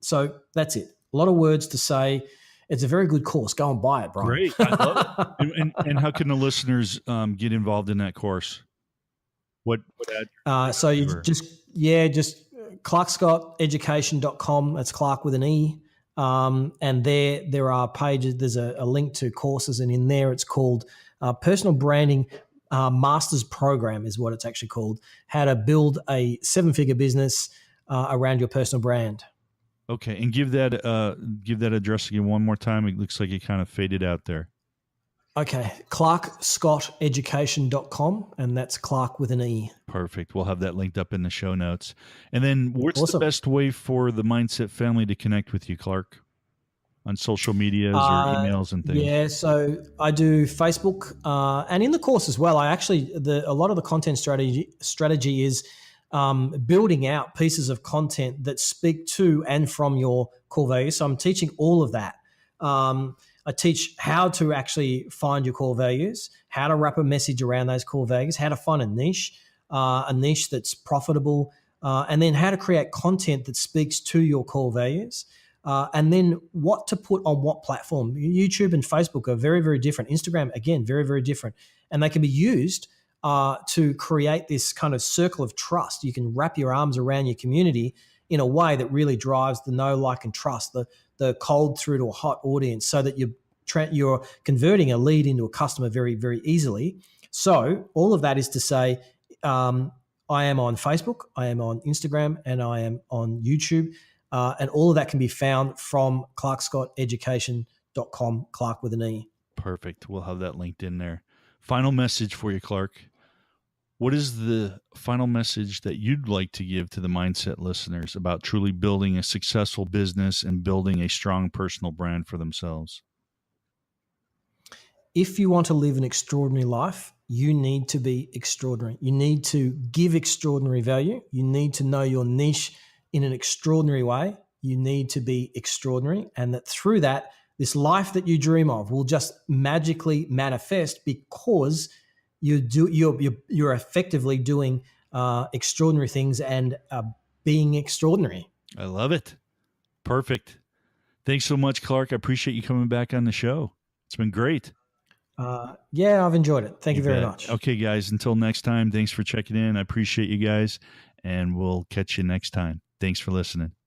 so that's it. A lot of words to say. It's a very good course. Go and buy it, Brian.
Great. I love it. And how can the listeners get involved in that course? What
so you just clarkscotteducation.com. That's Clarke with an E. And there are pages. There's a link to courses, and in there it's called Personal Branding Masters Program is what it's actually called. How to build a 7-figure business around your personal brand.
Okay, and give that address again one more time. It looks like it kind of faded out there.
Okay, clarkscotteducation.com, and that's Clarke with an E.
Perfect. We'll have that linked up in the show notes. And then what's the best way for the Mindset family to connect with you, Clarke? On social medias or emails and things?
Yeah, so I do Facebook and in the course as well. I actually, a lot of the content strategy is building out pieces of content that speak to and from your core values. So I'm teaching all of that. I teach how to actually find your core values, how to wrap a message around those core values, how to find a niche that's profitable, and then how to create content that speaks to your core values. And then what to put on what platform. YouTube and Facebook are very, very different. Instagram, again, very, very different. And they can be used to create this kind of circle of trust. You can wrap your arms around your community in a way that really drives the know, like, and trust, the cold through to a hot audience, so that you're converting a lead into a customer very, very easily. So all of that is to say, I am on Facebook, I am on Instagram, and I am on YouTube. And all of that can be found from clarkscotteducation.com, Clarke with an E.
Perfect. We'll have that linked in there. Final message for you, Clarke. What is the final message that you'd like to give to the Mindset listeners about truly building a successful business and building a strong personal brand for themselves?
If you want to live an extraordinary life, you need to be extraordinary. You need to give extraordinary value. You need to know your niche in an extraordinary way. You need to be extraordinary, and that through that, this life that you dream of will just magically manifest because you're effectively doing extraordinary things and being extraordinary.
I love it. Perfect. Thanks so much, Clarke. I appreciate you coming back on the show. It's been great.
Yeah, I've enjoyed it. Thank you very much.
Okay, guys, until next time, thanks for checking in. I appreciate you guys, and we'll catch you next time. Thanks for listening.